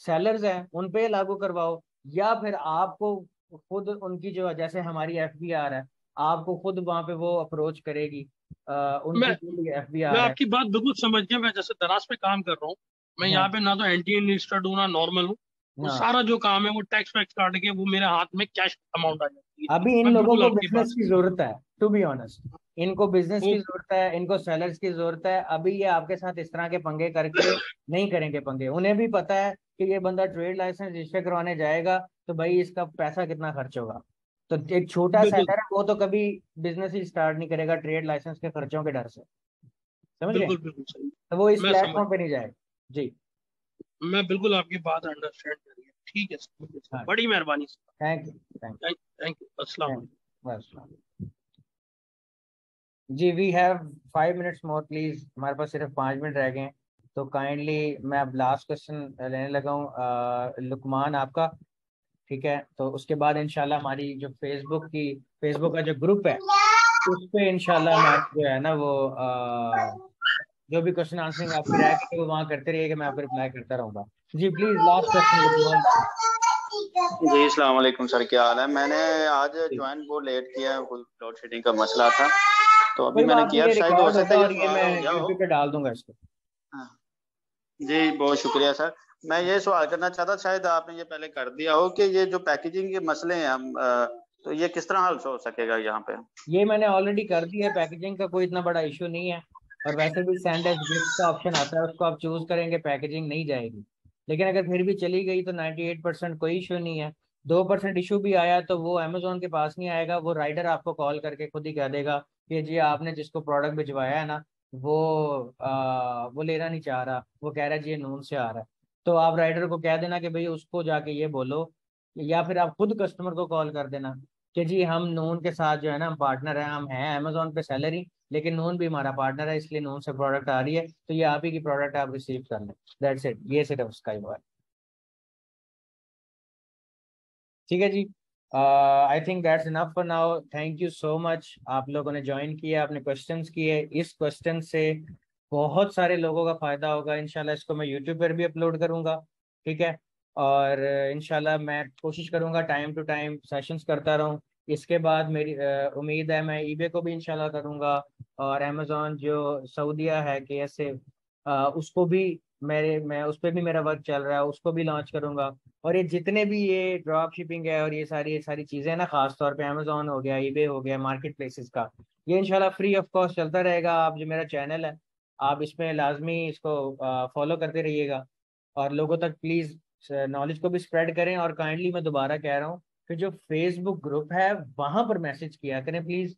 सेलर्स हैं उन पे लागू करवाओ, या फिर आपको खुद उनकी जो, जैसे हमारी एफबीआर है, आपको खुद वहां पे वो अप्रोच करेगी, उनकी एफबीआर मैं है। आपकी बात बिल्कुल समझ गया। मैं जैसे दराज पे काम कर रहा हूँ, मैं यहाँ पे ना तो एंटी इन्वेस्टर हूँ ना नॉर्मल हूँ, वो सारा जो काम है वो टैक्स वैक्स काट के वो मेरे हाथ में कैश अमाउंट आ जाती है। अभी इन लोगों को बिजनेस की जरूरत है, टू बी ऑनेस्ट, इनको बिजनेस की जरूरत है, इनको सेलर्स की जरूरत है। अभी ये आपके साथ इस तरह के पंगे करके नहीं करेंगे पंगे। उन्हें भी पता है कि ये बंदा ट्रेड लाइसेंस रजिस्टर करवाने जाएगा तो भाई इसका पैसा कितना खर्च होगा। तो एक छोटा सेलर है, वो तो कभी बिजनेस ही स्टार्ट नहीं करेगा ट्रेड लाइसेंस के खर्चों के डर से, समझ गए? तो वो इस प्लेटफॉर्म पे नहीं जाएगा जी। मैं बिल्कुल आपकी बात अंडरस्टैंड करिए। ठीक है सर, बड़ी मेहरबानी sir. Thank you, thank you. अस्सलाम वालेकुम। जी, we have 5 minutes more please. हमारे पास सिर्फ 5 मिनट रह गए हैं, तो काइंडली मैं अब लास्ट क्वेश्चन लेने लगा हूँ। लुकमान, आपका ठीक है। तो उसके बाद इंशाल्लाह हमारी जो फेसबुक का जो ग्रुप है उस पे इंशाल्लाह हमारी जो है ना वो जो भी क्वेश्चन आंसरिंग आपकी रहेगी वो वहाँ करते रहिएगा, मैं आपको रिप्लाई करता रहूंगा। जी प्लीज लास्ट क्वेश्चन। जी अस्सलाम वालेकुम सर, क्या हाल है? मैंने आज ज्वाइन वो लेट किया, लोड शेडिंग का मसला था, तो अभी कोई मैंने बात नहीं, किया, ये शायद हो रिकॉर्ड सकता होगा है ये और ये सवाल मैं हो गया हो। यूट्यूब पे डाल दूंगा इसको। जी बहुत शुक्रिया सर। मैं ये सवाल करना चाहता, शायद आपने ये पहले कर दिया हो, कि ये जो पैकेजिंग के मसले हैं हम तो ये किस तरह हल हो सकेगा यहाँ पे? ये मैंने ऑलरेडी कर दिया है, पैकेजिंग का कोई इतना बड़ा इशू नहीं है। और वैसे भी सेंड एज गिफ्ट का ऑप्शन आता है, उसको आप चूज करेंगे, पैकेजिंग नहीं जाएगी। लेकिन अगर फिर भी चली गई तो 98% कोई इशू नहीं है। 2% इशू भी आया तो वो अमेजोन के पास नहीं आएगा, वो राइडर आपको कॉल करके खुद ही कह देगा कि जी आपने जिसको प्रोडक्ट भिजवाया है ना वो लेना नहीं चाह रहा, वो कह रहा है जी ये नून से आ रहा है। तो आप राइडर को कह देना कि भाई उसको जाके ये बोलो, या फिर आप खुद कस्टमर को कॉल कर देना कि जी हम नून के साथ जो है ना हम पार्टनर हैं, हम हैं अमेजोन पे सेलर ही, लेकिन नून भी हमारा पार्टनर है, इसलिए नून से प्रोडक्ट आ रही है, तो ये आप ही की प्रोडक्ट आप रिसीव कर लें। दैट्स इट, ये सिर्फ उसका ही हुआ है। ठीक है जी, I think that's enough for now. Thank you so much, आप लोगों ने ज्वाइन किया, आपने क्वेश्चंस किए। इस क्वेश्चन से बहुत सारे लोगों का फायदा होगा इंशाल्लाह। इसको मैं यूट्यूब पर भी अपलोड करूंगा, ठीक है। और इंशाल्लाह मैं कोशिश करूंगा टाइम टू टाइम सेशंस करता रहूं। इसके बाद मेरी उम्मीद है मैं ईबे को भी इंशाल्लाह करूंगा, और अमेजोन जो सऊदीया है KSA उसको भी मैं उस पर भी मेरा वर्क चल रहा है, उसको भी लॉन्च करूंगा। और ये जितने भी ये ड्रॉप शिपिंग है और ये सारी चीज़ें हैं ना, खास तौर पे अमेजोन हो गया, ईबे हो गया, मार्केट प्लेसेस का, ये इंशाल्लाह फ्री ऑफ कॉस्ट चलता रहेगा। आप जो मेरा चैनल है आप इसमें लाजमी इसको फॉलो करते रहिएगा, और लोगों तक प्लीज़ नॉलेज को भी स्प्रेड करें। और काइंडली मैं दोबारा कह रहा हूँ कि जो फेसबुक ग्रुप है वहाँ पर मैसेज किया करें प्लीज़,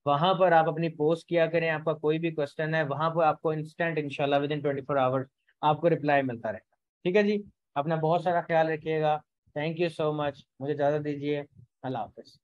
वहां पर आप अपनी पोस्ट किया करें, आपका कोई भी क्वेश्चन है वहां पर आपको इंस्टेंट इंशाल्लाह विद इन 24 आवर्स आपको रिप्लाई मिलता रहेगा। ठीक है जी, अपना बहुत सारा ख्याल रखिएगा। थैंक यू सो मच, मुझे इजाज़त दीजिए। अल्लाह हाफिज़।